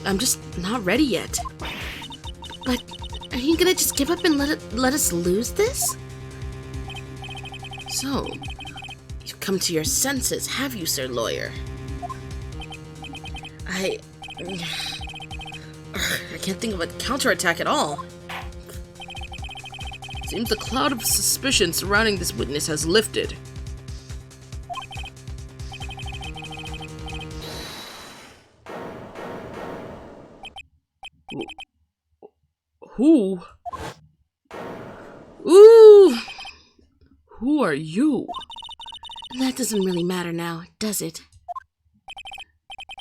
I'm just not ready yet. But are you gonna just give up and let us lose this? So, you've come to your senses, have you, Sir Lawyer? I can't think of a counterattack at all. Seems the cloud of suspicion surrounding this witness has lifted. Who? Ooh! Who are you? That doesn't really matter now, does it?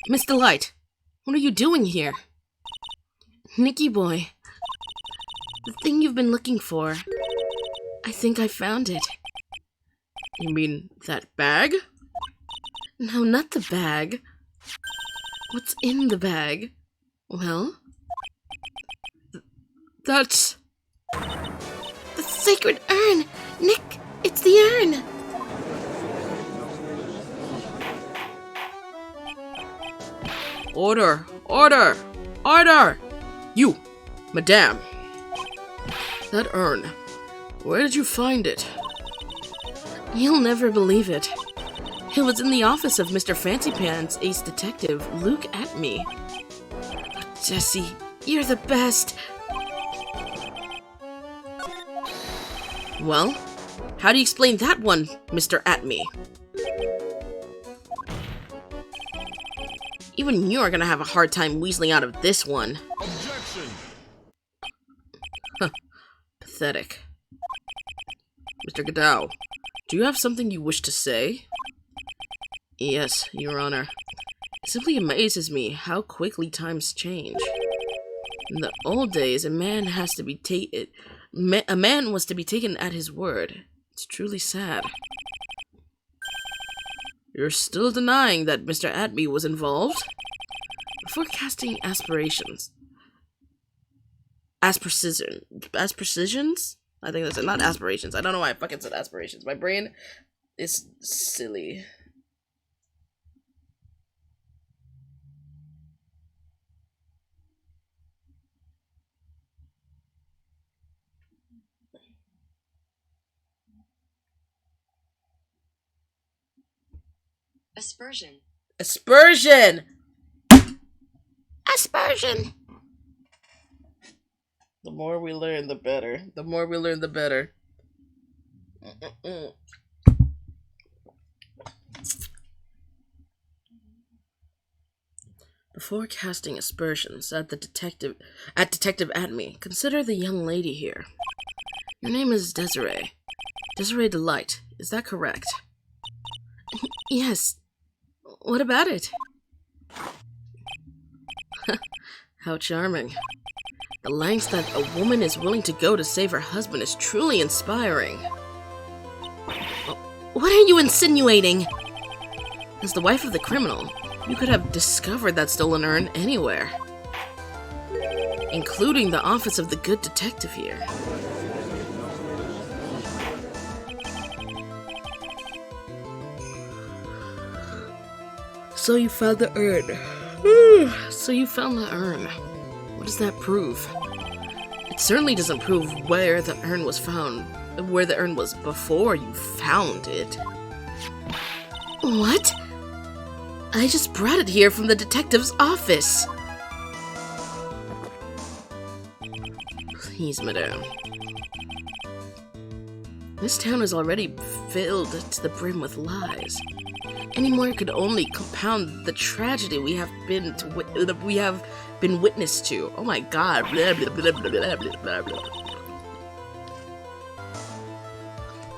Mr. Light, what are you doing here? Nicky boy, the thing you've been looking for. I think I found it. You mean that bag? No, not the bag. What's in the bag? Well? That's... The sacred urn! Nick, it's the urn! Order! Order! Order! You, madame. That urn. Where did you find it? You'll never believe it. It was in the office of Mr. Fancy Pants Ace Detective Luke Atme. Jesse, you're the best. Well, how do you explain that one, Mr. Atme? Even you are gonna have a hard time weaseling out of this one. Objection! Huh. Pathetic. Mr. Gadao, do you have something you wish to say? Yes, Your Honor. It simply amazes me how quickly times change. In the old days, a man was to be taken at his word. It's truly sad. You're still denying that Mr. Atme was involved? Before casting aspersions? Aspersions? I think that's it, not aspirations. I don't know why I fucking said aspirations. My brain is silly. Aspersion. Aspersion! Aspersion! The more we learn, the better. The more we learn, the better. Before casting aspersions at Detective Atme, consider the young lady here. Your name is Desiree. Desiree Delight. Is that correct? Yes. What about it? How charming. The lengths that a woman is willing to go to save her husband is truly inspiring. What are you insinuating? As the wife of the criminal, you could have discovered that stolen urn anywhere, including the office of the good detective here. So you found the urn. So you found the urn. What does that prove? It certainly doesn't prove where the urn was found, where the urn was before you found it. What? I just brought it here from the detective's office. Please, madame. This town is already filled to the brim with lies. Any more could only compound the tragedy we have been witness to. Oh my god. Blah, blah, blah, blah, blah, blah, blah.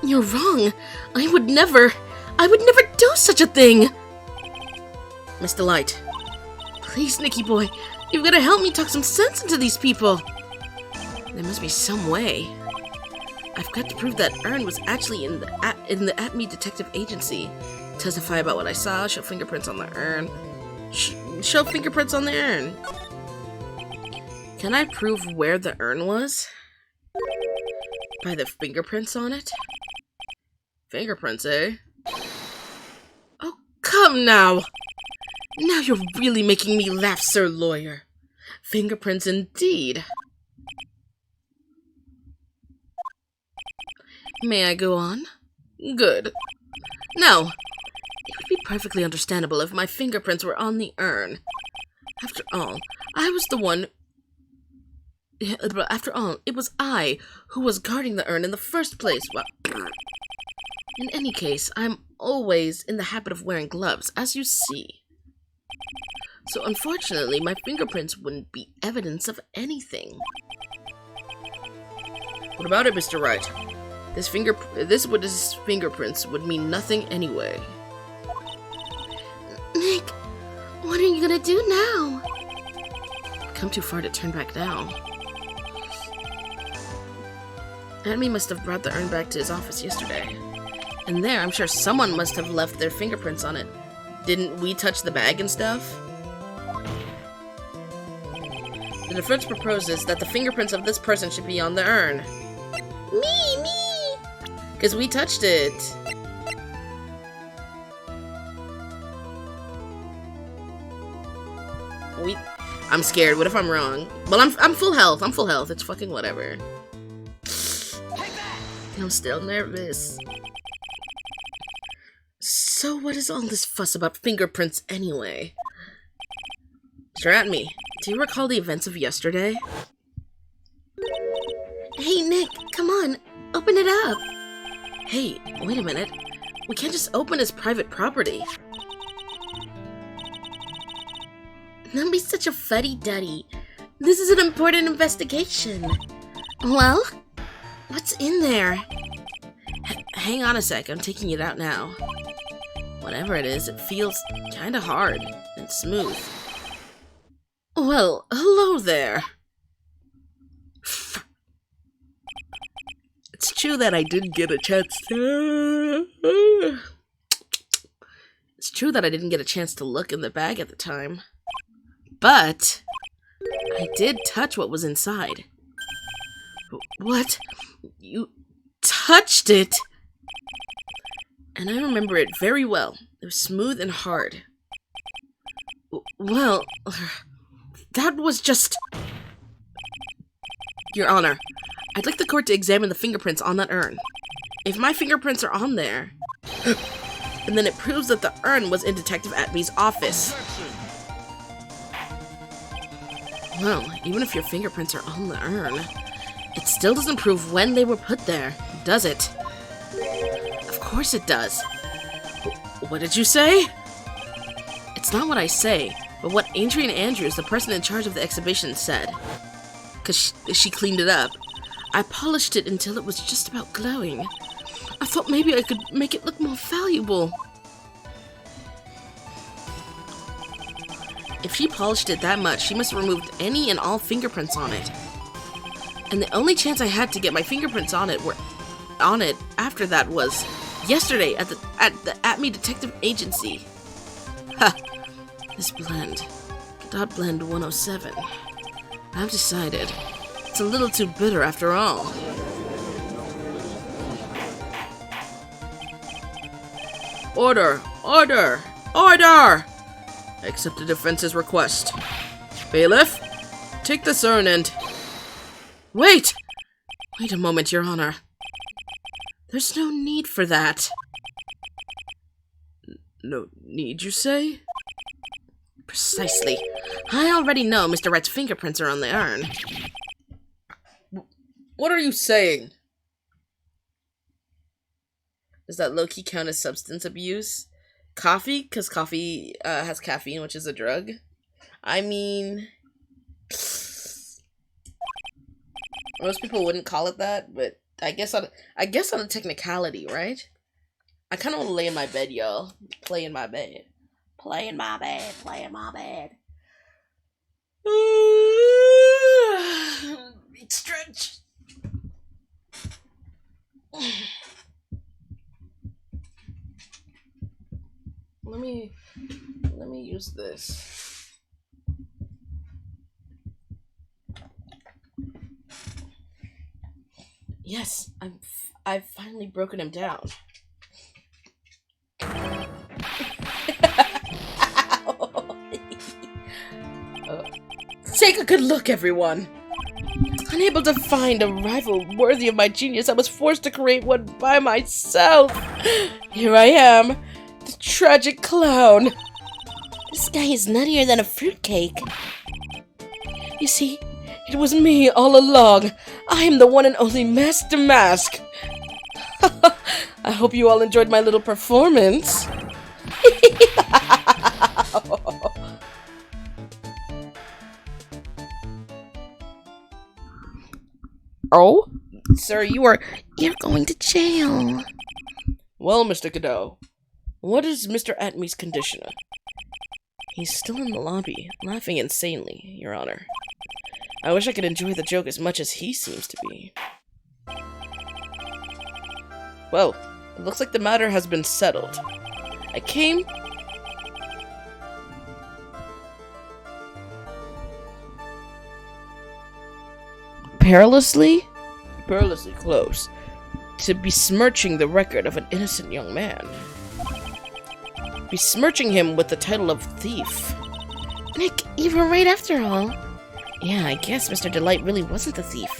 You're wrong. I would never do such a thing. Miss Delight. Please, Nicky boy, you've got to help me talk some sense into these people. There must be some way. I've got to prove that urn was actually in the Atme Detective Agency. Testify about what I saw, show fingerprints on the urn. Show fingerprints on the urn. Can I prove where the urn was? By the fingerprints on it? Fingerprints, eh? Oh, come now! Now you're really making me laugh, Sir Lawyer. Fingerprints indeed. May I go on? Good. Now, it would be perfectly understandable if my fingerprints were on the urn. After all, I was the one... After all, it was I who was guarding the urn in the first place. Well, in any case, I'm always in the habit of wearing gloves, as you see. So unfortunately, my fingerprints wouldn't be evidence of anything. What about it, Mr. Wright? This fingerprints would mean nothing anyway. Nick, what are you gonna do now? I've come too far to turn back now. Enemy must have brought the urn back to his office yesterday. And there, I'm sure someone must have left their fingerprints on it. Didn't we touch the bag and stuff? The defense proposes that the fingerprints of this person should be on the urn. Me! Because we touched it. I'm scared. What if I'm wrong? Well, I'm full health. I'm full health. It's fucking whatever. I'm still nervous. So what is all this fuss about fingerprints anyway? At me. Do you recall the events of yesterday? Hey, Nick, come on. Open it up. Hey, wait a minute. We can't just open his private property. Don't be such a fuddy-duddy. This is an important investigation. Well, what's in there? Hang on a sec, I'm taking it out now. Whatever it is, it feels kinda hard and smooth. Well, hello there. It's true that I didn't get a chance to... It's true that I didn't get a chance to look in the bag at the time. But I did touch what was inside. What? You touched it? And I remember it very well. It was smooth and hard. Well, that was just... Your Honor, I'd like the court to examine the fingerprints on that urn. If my fingerprints are on there, and then it proves that the urn was in Detective Atme's office. Well, even if your fingerprints are on the urn, it still doesn't prove when they were put there, does it? Of course it does. What did you say? It's not what I say, but what Adrian Andrews, the person in charge of the exhibition, said. Because she cleaned it up. I polished it until it was just about glowing. I thought maybe I could make it look more valuable. If she polished it that much, she must have removed any and all fingerprints on it. And the only chance I had to get my fingerprints on it after that was yesterday at the Atme Detective Agency. Ha! This blend. Dot Blend 107. I've decided. It's a little too bitter after all. Order! Order! Order! Accept the defense's request. Bailiff, take this urn and... Wait! Wait a moment, Your Honor. There's no need for that. No need, you say? Precisely. I already know Mr. Wright's fingerprints are on the urn. What are you saying? Does that low-key count as substance abuse? Coffee? Because coffee has caffeine, which is a drug. I mean... Most people wouldn't call it that, but I guess on a technicality, right? I kind of want to lay in my bed, y'all. Play in my bed. Play in my bed. Play in my bed. Stretch. Let me use this. Yes, I've finally broken him down. Take a good look, everyone. Unable to find a rival worthy of my genius, I was forced to create one by myself. Here I am, the tragic clown. This guy is nuttier than a fruitcake. You see, it was me all along. I am the one and only Master Mask. I hope you all enjoyed my little performance. Oh? Sir, you're going to jail. Well, Mr. Godot, what is Mr. Atme's condition? He's still in the lobby, laughing insanely, Your Honor. I wish I could enjoy the joke as much as he seems to be. Well, it looks like the matter has been settled. I came... Perilously close to besmirching the record of an innocent young man. Besmirching him with the title of thief. Nick, you were right after all. Yeah, I guess Mr. Delight really wasn't the thief.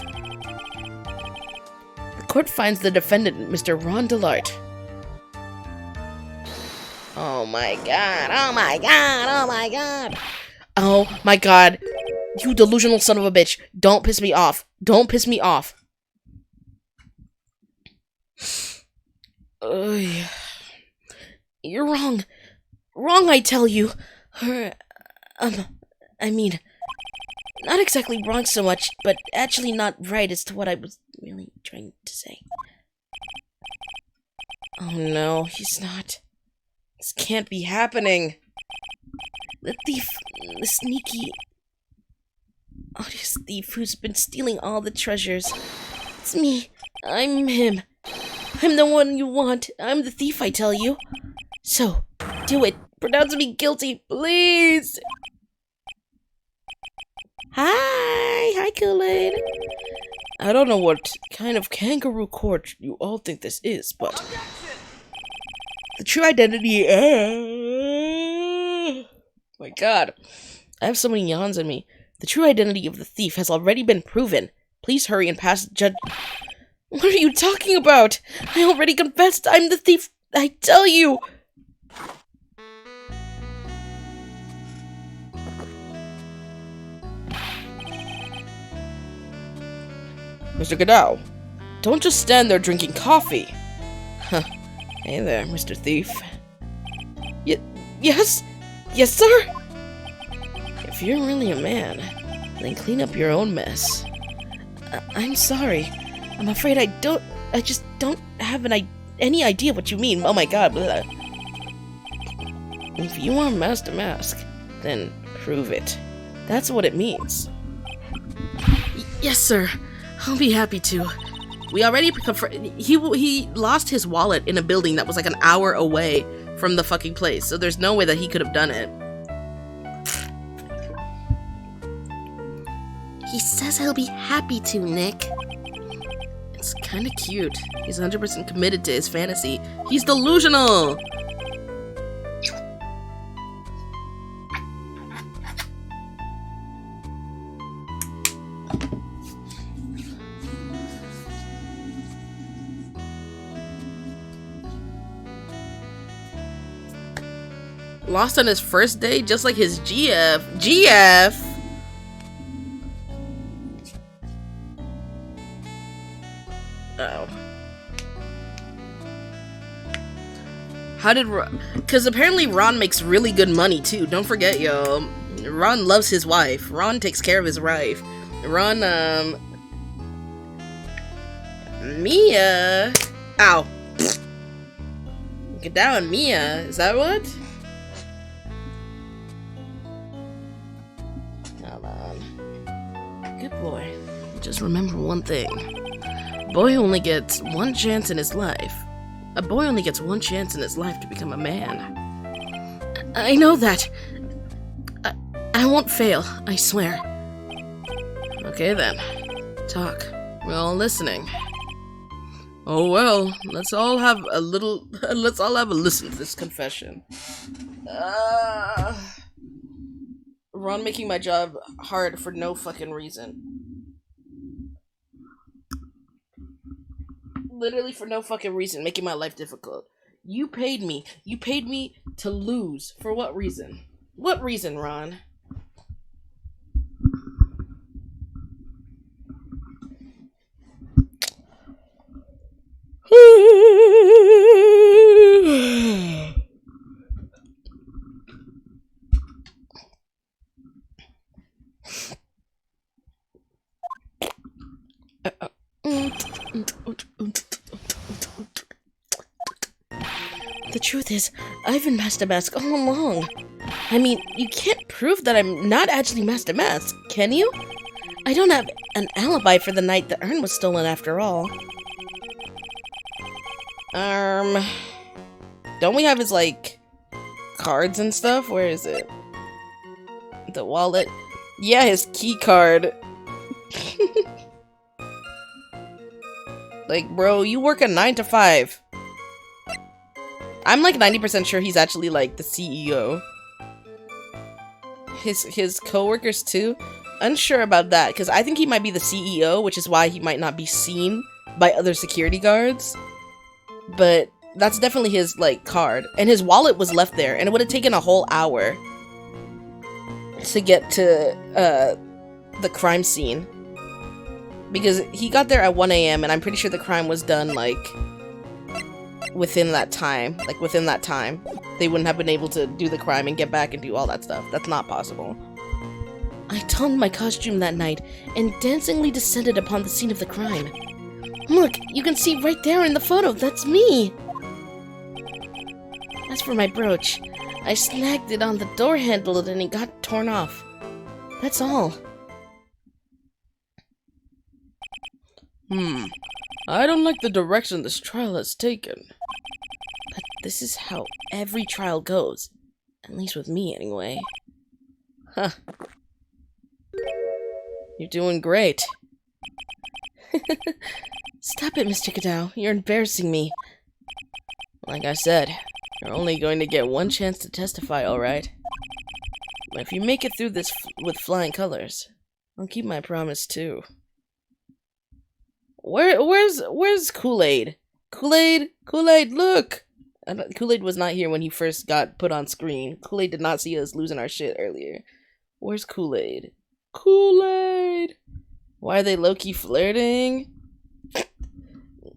The court finds the defendant, Mr. Ron Delight. Oh my god, oh my god, oh my god. Oh my god. You delusional son of a bitch. Don't piss me off. Don't piss me off. You're wrong. Wrong, I tell you. I mean, not exactly wrong so much, but actually not right as to what I was really trying to say. Oh no, he's not. This can't be happening. The thief, the sneaky, odious thief who's been stealing all the treasures. It's me. I'm him. I'm the one you want. I'm the thief, I tell you. So, do it. Pronounce me guilty, please. Hi, Kool-Aid. I don't know what kind of kangaroo court you all think this is, but the true identity. My God, I have so many yawns in me. The true identity of the thief has already been proven. Please hurry and pass judge. What are you talking about? I already confessed. I'm the thief. I tell you. Mr. Godow, don't just stand there drinking coffee. Huh. Hey there, Mr. Thief. Yes? Yes, sir? If you're really a man, then clean up your own mess. I'm sorry. I'm afraid I just don't have any idea what you mean. Oh my god. Blah. If you want mask to mask, then prove it. That's what it means. Yes, sir. I'll be happy to. We already he lost his wallet in a building that was like an hour away from the fucking place, so there's no way that he could have done it. He says he'll be happy to, Nick. It's kind of cute. He's 100% committed to his fantasy. He's delusional! Lost on his first day, just like his GF. GF! Uh-oh. How did Ron... Because apparently Ron makes really good money, too. Don't forget, yo. Ron loves his wife. Ron takes care of his wife. Ron, Mia... Ow. Get down, Mia. Is that what? Hold on. Good boy. Just remember one thing. A boy only gets one chance in his life. A boy only gets one chance in his life to become a man. I know that. I won't fail, I swear. Okay then. Talk. We're all listening. Oh well, let's all have a listen to this confession. Ron making my job hard for no fucking reason. Literally for no fucking reason, making my life difficult. You paid me. You paid me to lose. For what reason? What reason, Ron? The truth is, I've been Master Mask all along. I mean, you can't prove that I'm not actually Master Mask, can you? I don't have an alibi for the night the urn was stolen after all. Don't we have his, like, cards and stuff? Where is it? The wallet? Yeah, his key card. Like, bro, you work a 9 to 5. I'm like 90% sure he's actually like the CEO. His co-workers too? Unsure about that, because I think he might be the CEO, which is why he might not be seen by other security guards. But that's definitely his, like, card. And his wallet was left there, and it would have taken a whole hour to get to, the crime scene. Because he got there at 1 AM, and I'm pretty sure the crime was done, like, within that time. Like, within that time. They wouldn't have been able to do the crime and get back and do all that stuff. That's not possible. I donned my costume that night and dancingly descended upon the scene of the crime. Look, you can see right there in the photo, that's me! As for my brooch, I snagged it on the door handle and it got torn off. That's all. I don't like the direction this trial has taken. But this is how every trial goes. At least with me, anyway. Huh. You're doing great. Stop it, Mr. Gadao. You're embarrassing me. Like I said, you're only going to get one chance to testify, alright? But if you make it through this with flying colors, I'll keep my promise too. Where's Kool-Aid? Kool-Aid, look! Kool-Aid was not here when he first got put on screen. Kool-Aid did not see us losing our shit earlier. Where's Kool-Aid? Kool-Aid! Why are they low-key flirting?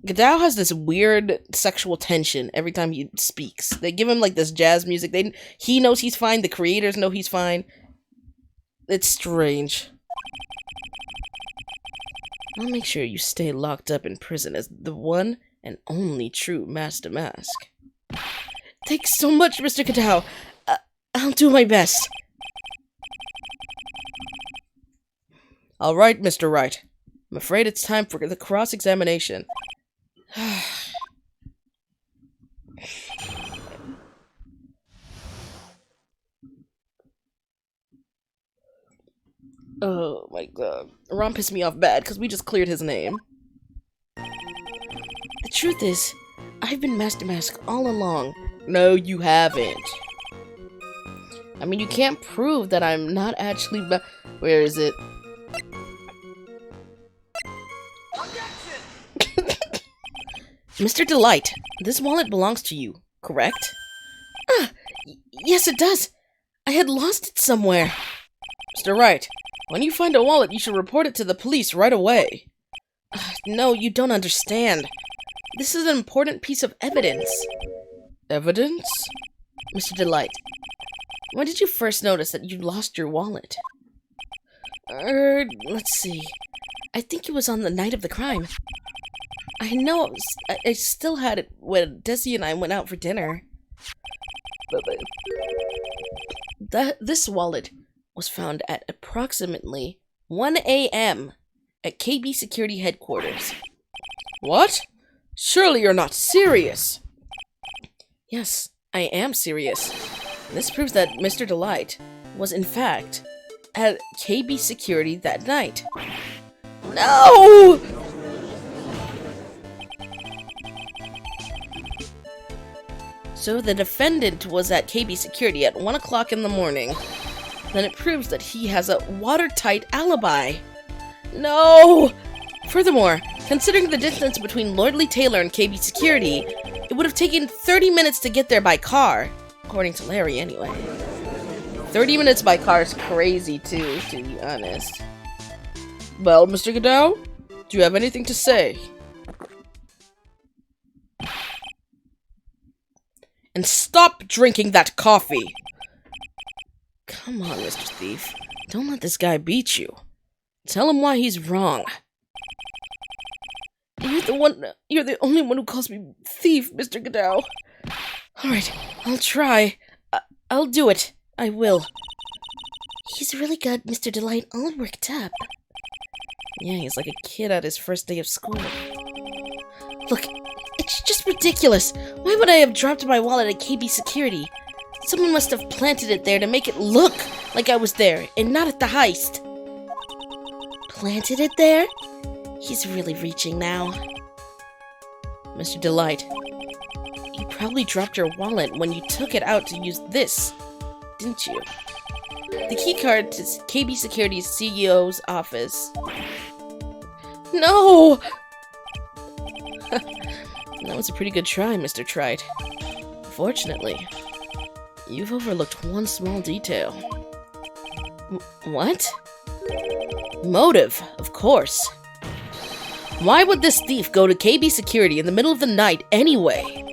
Gadao has this weird sexual tension every time he speaks. They give him like this jazz music. He knows he's fine. The creators know he's fine. It's strange. I'll make sure you stay locked up in prison as the one and only true Master Mask. Thanks so much, Mr. Gadao. I'll do my best. All right, Mr. Wright. I'm afraid it's time for the cross-examination. Oh my god. Ron pissed me off bad because we just cleared his name. The truth is, I've been Master Mask all along. No, you haven't. I mean, you can't prove that I'm not actually Where is it? Mr. Delight, this wallet belongs to you, correct? Yes it does. I had lost it somewhere. Mr. Wright, when you find a wallet, you should report it to the police right away. No, you don't understand. This is an important piece of evidence. Evidence? Mr. Delight, when did you first notice that you lost your wallet? Let's see. I think it was on the night of the crime. I know I still had it when Desi and I went out for dinner. This wallet was found at approximately 1 AM at KB Security Headquarters. What? Surely you're not serious. Yes, I am serious. This proves that Mr. Delight was in fact at KB Security that night. No! So the defendant was at KB Security at 1 o'clock in the morning. Then it proves that he has a watertight alibi. No! Furthermore, considering the distance between Lordly Taylor and KB Security, it would have taken 30 minutes to get there by car. According to Larry, anyway. 30 minutes by car is crazy, too, to be honest. Well, Mr. Gadao, do you have anything to say? And stop drinking that coffee! Come on, Mr. Thief. Don't let this guy beat you. Tell him why he's wrong. You're the only one who calls me thief, Mr. Gadao. Alright, I'll try. I'll do it. I will. He's really got Mr. Delight all worked up. Yeah, he's like a kid at his first day of school. Look, it's just That's ridiculous. Why would I have dropped my wallet at KB Security? Someone must have planted it there to make it look like I was there and not at the heist. Planted it there? He's really reaching now. Mr. Delight, you probably dropped your wallet when you took it out to use this, didn't you? The key card to KB Security's CEO's office. No! That was a pretty good try, Mr. Trite. Fortunately, you've overlooked one small detail. What? Motive, of course. Why would this thief go to KB Security in the middle of the night anyway?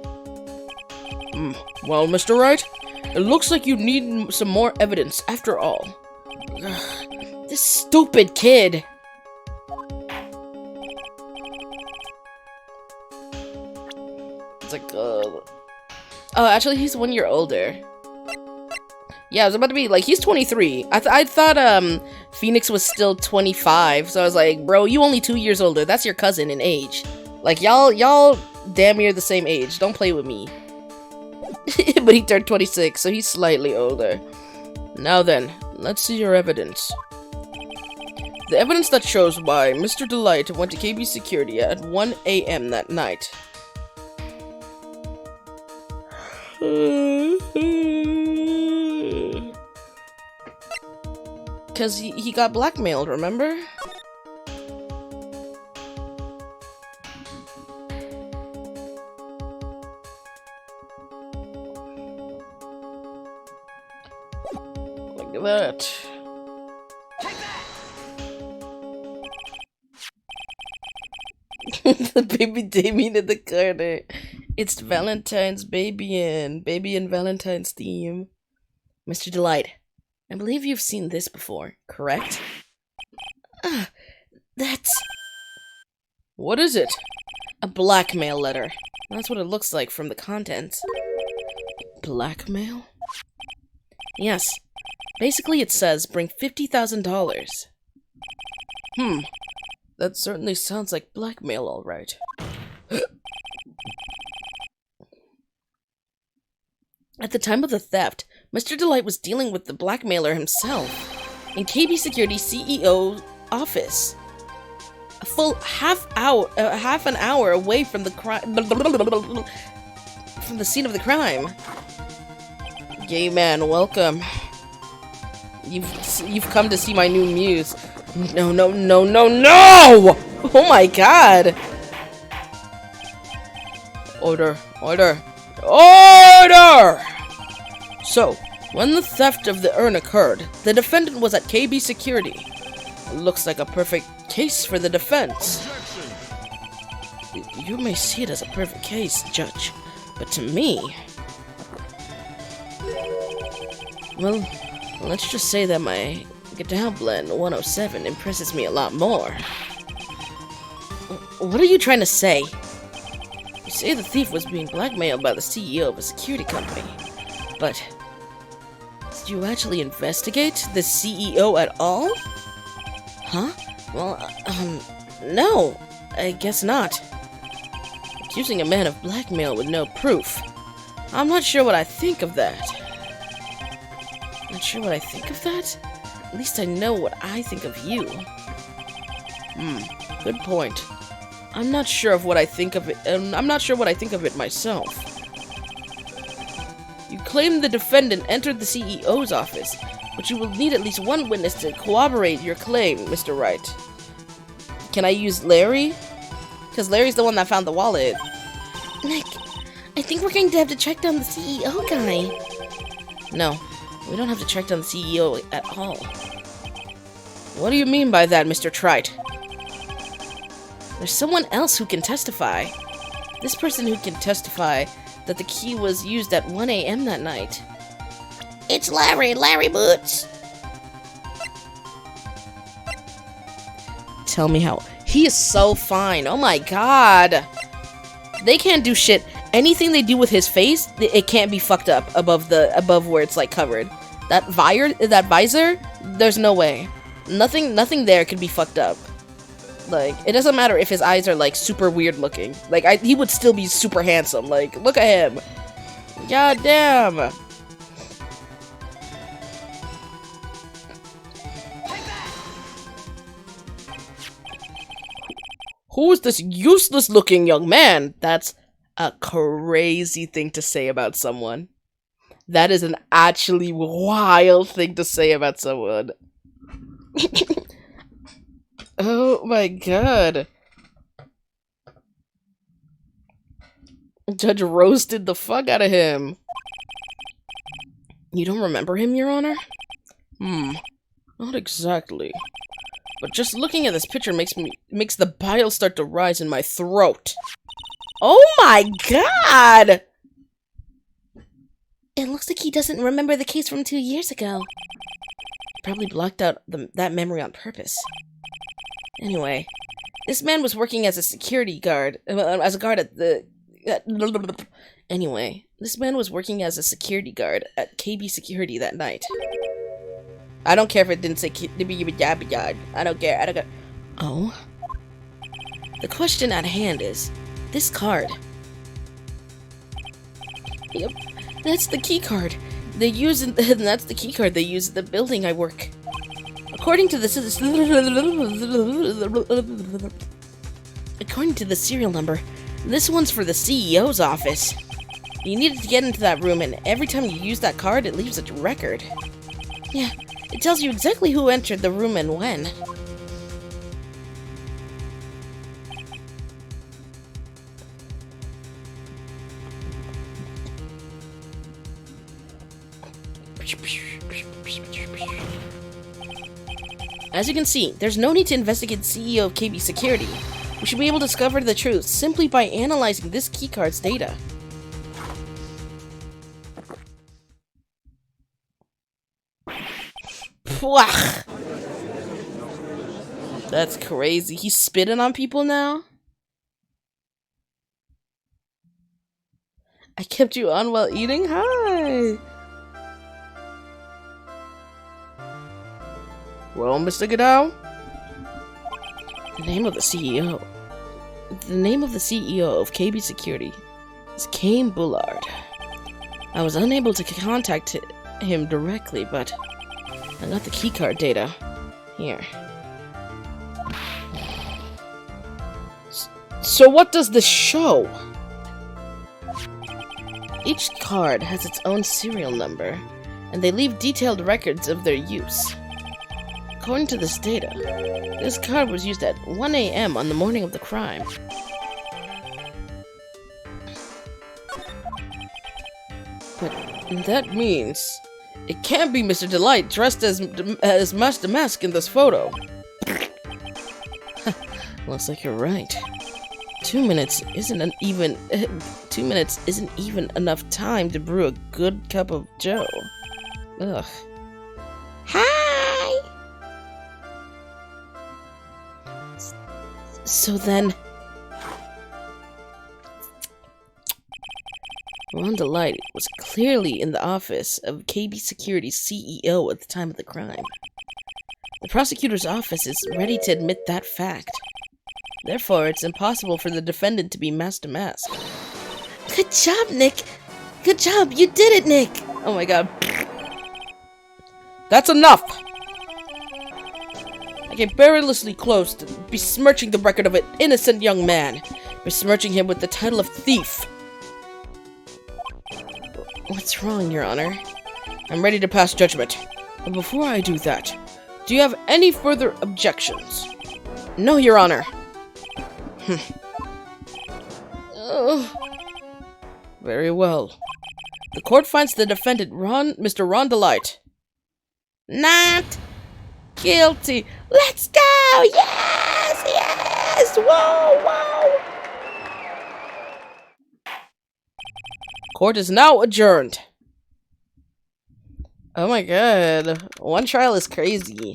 Well, Mr. Wright, it looks like you need some more evidence after all. This stupid kid! It's like, oh, actually, he's 1 year older. Yeah, I was about to be like, he's 23. I thought Phoenix was still 25, so I was like, bro, you only 2 years older. That's your cousin in age. Like, y'all damn near the same age. Don't play with me. But he turned 26, so he's slightly older. Now then, let's see your evidence. The evidence that shows why Mr. Delight went to KB Security at 1 a.m. that night. Because he got blackmailed, remember? Look at that. The baby Damien in the corner. It's Valentine's baby and Valentine's theme. Mr. Delight, I believe you've seen this before, correct? That's... What is it? A blackmail letter. That's what it looks like from the contents. Blackmail? Yes. Basically it says, bring $50,000. That certainly sounds like blackmail, all right. At the time of the theft, Mr. Delight was dealing with the blackmailer himself in KB Security's CEO office. A full half an hour away from the from the scene of the crime. Gay man, welcome. You've come to see my new muse. No! Oh my god! Order! So, when the theft of the urn occurred, the defendant was at KB Security. Looks like a perfect case for the defense. You may see it as a perfect case, Judge, but to me... Well, let's just say that my Goblin 107 impresses me a lot more. What are you trying to say? You say the thief was being blackmailed by the CEO of a security company, but did you actually investigate the CEO at all? Huh? Well, no, I guess not. Accusing a man of blackmail with no proof. I'm not sure what I think of that. Not sure what I think of that? At least I know what I think of you. Good point. I'm not sure of what I think of it, and I'm not sure what I think of it myself. You claim the defendant entered the CEO's office, but you will need at least one witness to corroborate your claim, Mr. Wright. Can I use Larry? Because Larry's the one that found the wallet. Nick, I think we're going to have to track down the CEO guy. No, we don't have to track down the CEO at all. What do you mean by that, Mr. Trite? There's someone else who can testify. This person who can testify that the key was used at 1 a.m. that night. It's Larry Boots. Tell me how. He is so fine. Oh my god. They can't do shit. Anything they do with his face, it can't be fucked up above where it's like covered. That visor, there's no way. Nothing there could be fucked up. Like, it doesn't matter if his eyes are, like, super weird looking. Like, he would still be super handsome. Like, look at him. God damn. Who is this useless looking young man? That's a crazy thing to say about someone. That is an actually wild thing to say about someone. Oh my god. Judge roasted the fuck out of him. You don't remember him, Your Honor? Not exactly. But just looking at this picture makes the bile start to rise in my throat. Oh my god! It looks like he doesn't remember the case from 2 years ago. Probably blocked out that memory on purpose. Anyway, this man was working as a security guard, as a guard at the... Anyway, this man was working as a security guard at KB Security that night. I don't care if it didn't say I don't care. Oh? The question at hand is, this card. Yep, that's the key card they use that's the key card they use at the building I work. According to the serial number, this one's for the CEO's office. You needed to get into that room, and every time you use that card, it leaves a record. Yeah, it tells you exactly who entered the room and when. As you can see, there's no need to investigate the CEO of KB Security. We should be able to discover the truth simply by analyzing this keycard's data. Pwah! That's crazy. He's spitting on people now? I kept you on while eating? Hi! Well, Mr. Godow? The name of the CEO of KB Security is Kane Bullard. I was unable to contact him directly, but I got the keycard data. Here. So what does this show? Each card has its own serial number, and they leave detailed records of their use. According to this data, this card was used at 1 a.m. on the morning of the crime. But that means it can't be Mr. Delight dressed as Master Mask in this photo. Looks like you're right. 2 minutes isn't even enough time to brew a good cup of joe. Ugh. Hi. So then, Rhonda Light was clearly in the office of KB Security's CEO at the time of the crime. The prosecutor's office is ready to admit that fact. Therefore, it's impossible for the defendant to be Master Mask. Good job, Nick! Good job! You did it, Nick! Oh my god. That's enough! I came perilously close to besmirching the record of an innocent young man, besmirching him with the title of thief. What's wrong, Your Honor? I'm ready to pass judgment. But before I do that, do you have any further objections? No, Your Honor. Very well. The court finds the defendant, Mr. Ron Delight, not guilty. Let's go! Yes! Yes! Whoa! Whoa! Court is now adjourned. Oh my god. One trial is crazy.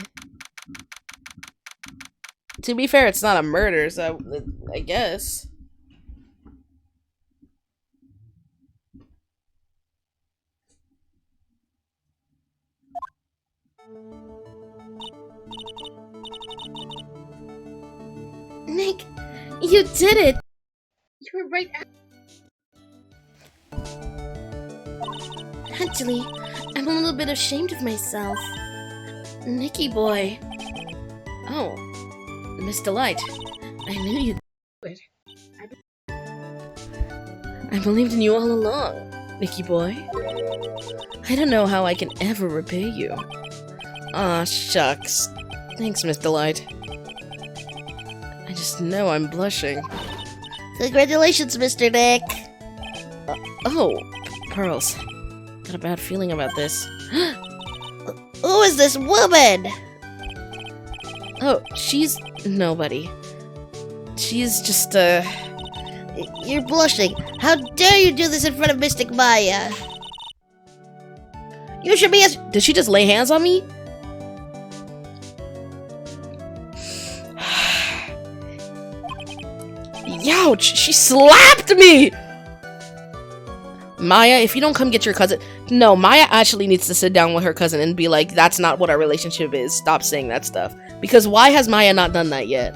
To be fair, it's not a murder, so I guess. Nick, you did it! You were right. Actually, I'm a little bit ashamed of myself. Nicky boy. Oh, Miss Delight. I knew you would. I believed in you all along, Nicky boy. I don't know how I can ever repay you. Aw, shucks. Thanks, Miss Delight. I just know I'm blushing. Congratulations, Mr. Nick! Oh, Pearls. Got a bad feeling about this. Who is this woman? Oh, she's nobody. She's just, You're blushing. How dare you do this in front of Mystic Maya? You should be as- Did she just lay hands on me? Youch! She slapped me! Maya, if you don't come get your cousin... No, Maya actually needs to sit down with her cousin and be like, that's not what our relationship is. Stop saying that stuff. Because why has Maya not done that yet?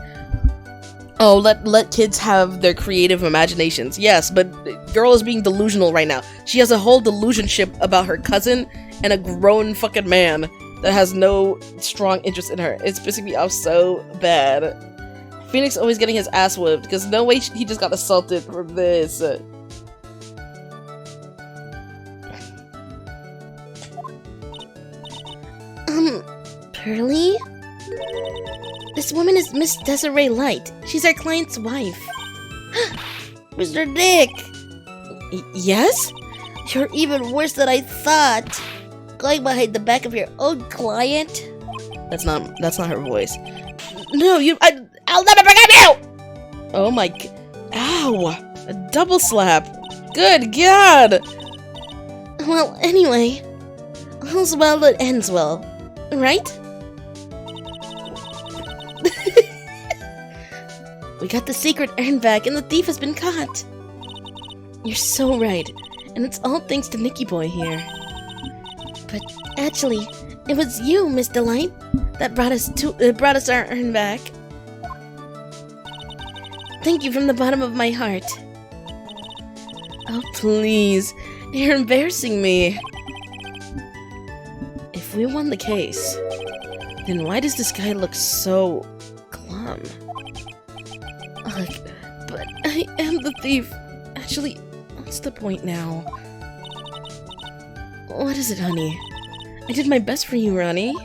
Oh, let kids have their creative imaginations. Yes, but girl is being delusional right now. She has a whole delusionship about her cousin and a grown fucking man that has no strong interest in her. It's pissing me off so bad. Phoenix always getting his ass whipped, because no way he just got assaulted from this. Pearly? This woman is Miss Desiree Light. She's our client's wife. Mr. Nick! Yes? You're even worse than I thought. Going behind the back of your own client? That's not her voice. No, I'll never forgive you! Oh my ow! A double slap! Good God! Well, anyway, all's well that ends well, right? We got the secret urn back and the thief has been caught. You're so right, and it's all thanks to Nicky Boy here. But actually, it was you, Miss Delight, that brought us our urn back. Thank you from the bottom of my heart. Oh, please. You're embarrassing me. If we won the case, then why does this guy look so glum? Ugh, but I am the thief. Actually, what's the point now? What is it, honey? I did my best for you, Ronnie.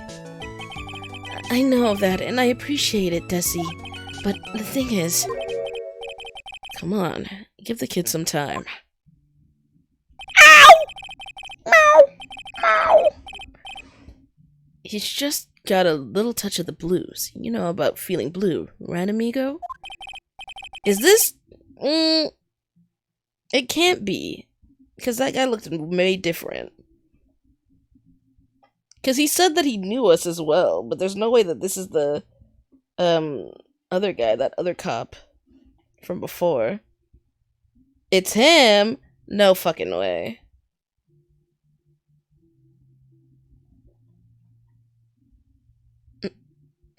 I know that, and I appreciate it, Desi. But the thing is... Come on, give the kid some time. Ow! Ow! Ow! He's just got a little touch of the blues. You know about feeling blue, right, amigo? Is this... It can't be. Because that guy looked way different. Because he said that he knew us as well, but there's no way that this is the other guy, that other cop from before. It's him? No fucking way.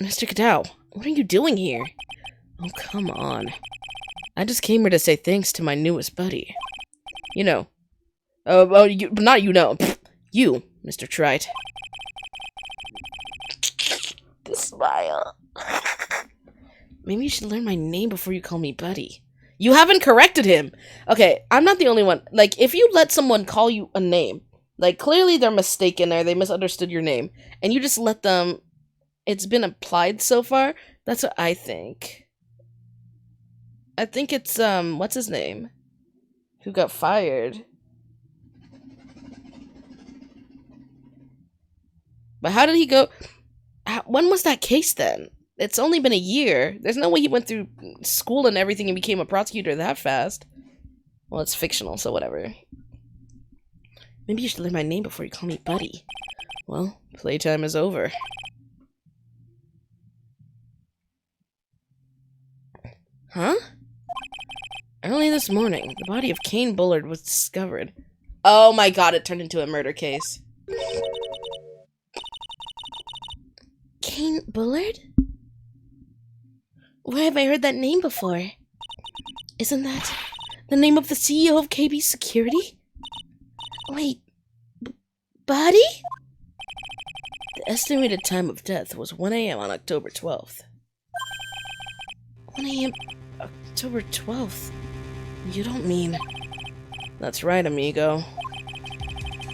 Mr. Cadow, what are you doing here? Oh, come on. I just came here to say thanks to my newest buddy. You know. Not you know. You, Mr. Wright. The smile. Maybe you should learn my name before you call me buddy. You haven't corrected him! Okay, I'm not the only one. Like, if you let someone call you a name, like, clearly they're mistaken or they misunderstood your name, and you just let them... It's been applied so far. That's what I think. I think it's, what's his name? Who got fired. But how did he go... When was that case then? It's only been a year. There's no way he went through school and everything and became a prosecutor that fast. Well, it's fictional, so whatever. Maybe you should learn my name before you call me buddy. Well, playtime is over. Huh? Early this morning, the body of Kane Bullard was discovered. Oh my god, it turned into a murder case. Kane Bullard? Where have I heard that name before? Isn't that the name of the CEO of KB Security? Wait, Buddy? The estimated time of death was 1 a.m. on October 12th. 1 a.m. October 12th? You don't mean... That's right, amigo.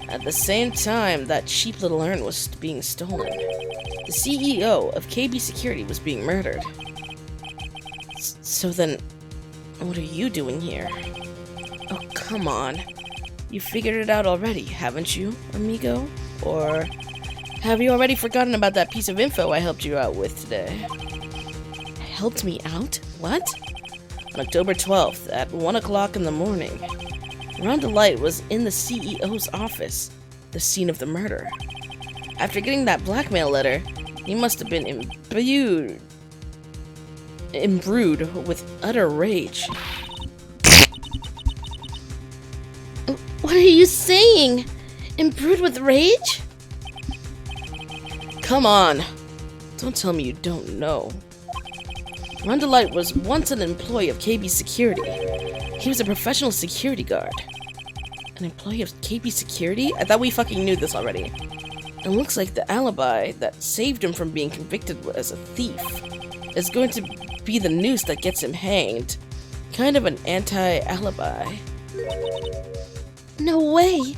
At the same time that cheap little urn was being stolen, the CEO of KB Security was being murdered. So then, what are you doing here? Oh, come on. You figured it out already, haven't you, amigo? Or have you already forgotten about that piece of info I helped you out with today? Helped me out? What? On October 12th, at 1 o'clock in the morning, Rhonda Light was in the CEO's office, the scene of the murder. After getting that blackmail letter, he must have been imbrued with utter rage. What are you saying? Imbrued with rage? Come on! Don't tell me you don't know. Rhonda Light was once an employee of KB Security. He was a professional security guard. An employee of KB Security? I thought we fucking knew this already. It looks like the alibi that saved him from being convicted as a thief is going to be the noose that gets him hanged. Kind of an anti-alibi. No way!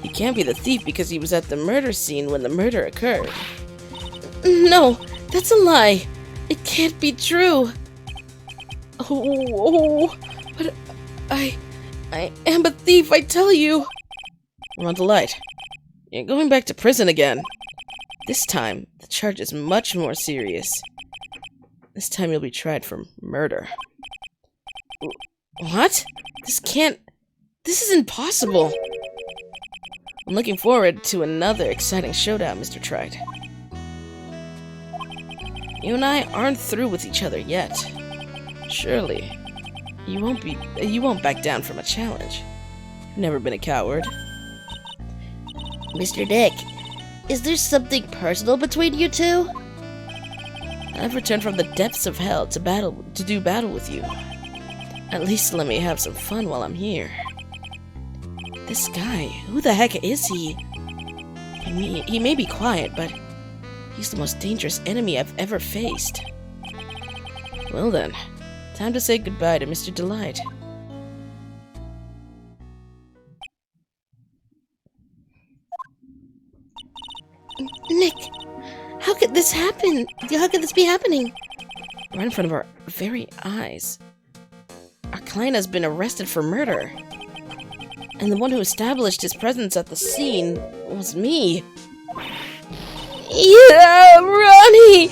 He can't be the thief because he was at the murder scene when the murder occurred. No, that's a lie. It can't be true. Oh, but I am a thief, I tell you. Rhonda Light, you're going back to prison again. This time, the charge is much more serious. This time you'll be tried for murder. What? This is impossible. I'm looking forward to another exciting showdown, Mr. Tribulations. You and I aren't through with each other yet. Surely, you won't back down from a challenge. You've never been a coward. Mr. Dick, is there something personal between you two? I've returned from the depths of hell to do battle with you. At least let me have some fun while I'm here. This guy, who the heck is he? He may be quiet, but he's the most dangerous enemy I've ever faced. Well then, time to say goodbye to Mr. Delight. Nick, how could this happen? How could this be happening? Right in front of our very eyes. Our client has been arrested for murder. And the one who established his presence at the scene was me. Yeah, Ronnie!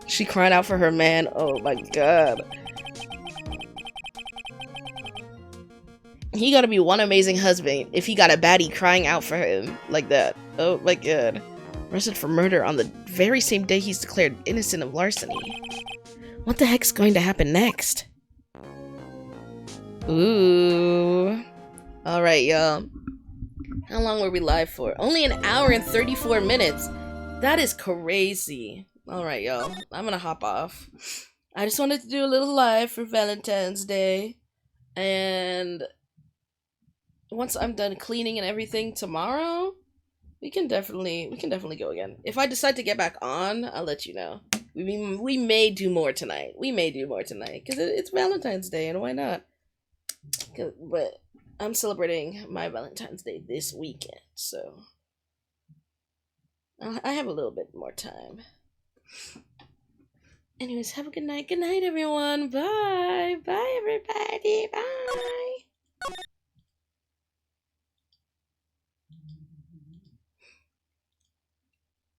She cried out for her man. Oh my god. He gotta be one amazing husband if he got a baddie crying out for him like that. Oh my god. Arrested for murder on the very same day he's declared innocent of larceny. What the heck's going to happen next? Ooh. Alright, y'all. How long were we live for? Only 1 hour and 34 minutes. That is crazy. Alright, y'all. I'm gonna hop off. I just wanted to do a little live for Valentine's Day. And once I'm done cleaning and everything tomorrow, we can definitely go again. If I decide to get back on, I'll let you know. We may do more tonight. Because it's Valentine's Day, and why not? But I'm celebrating my Valentine's Day this weekend, so I have a little bit more time. Anyways, have a good night. Good night, everyone. Bye. Bye, everybody. Bye.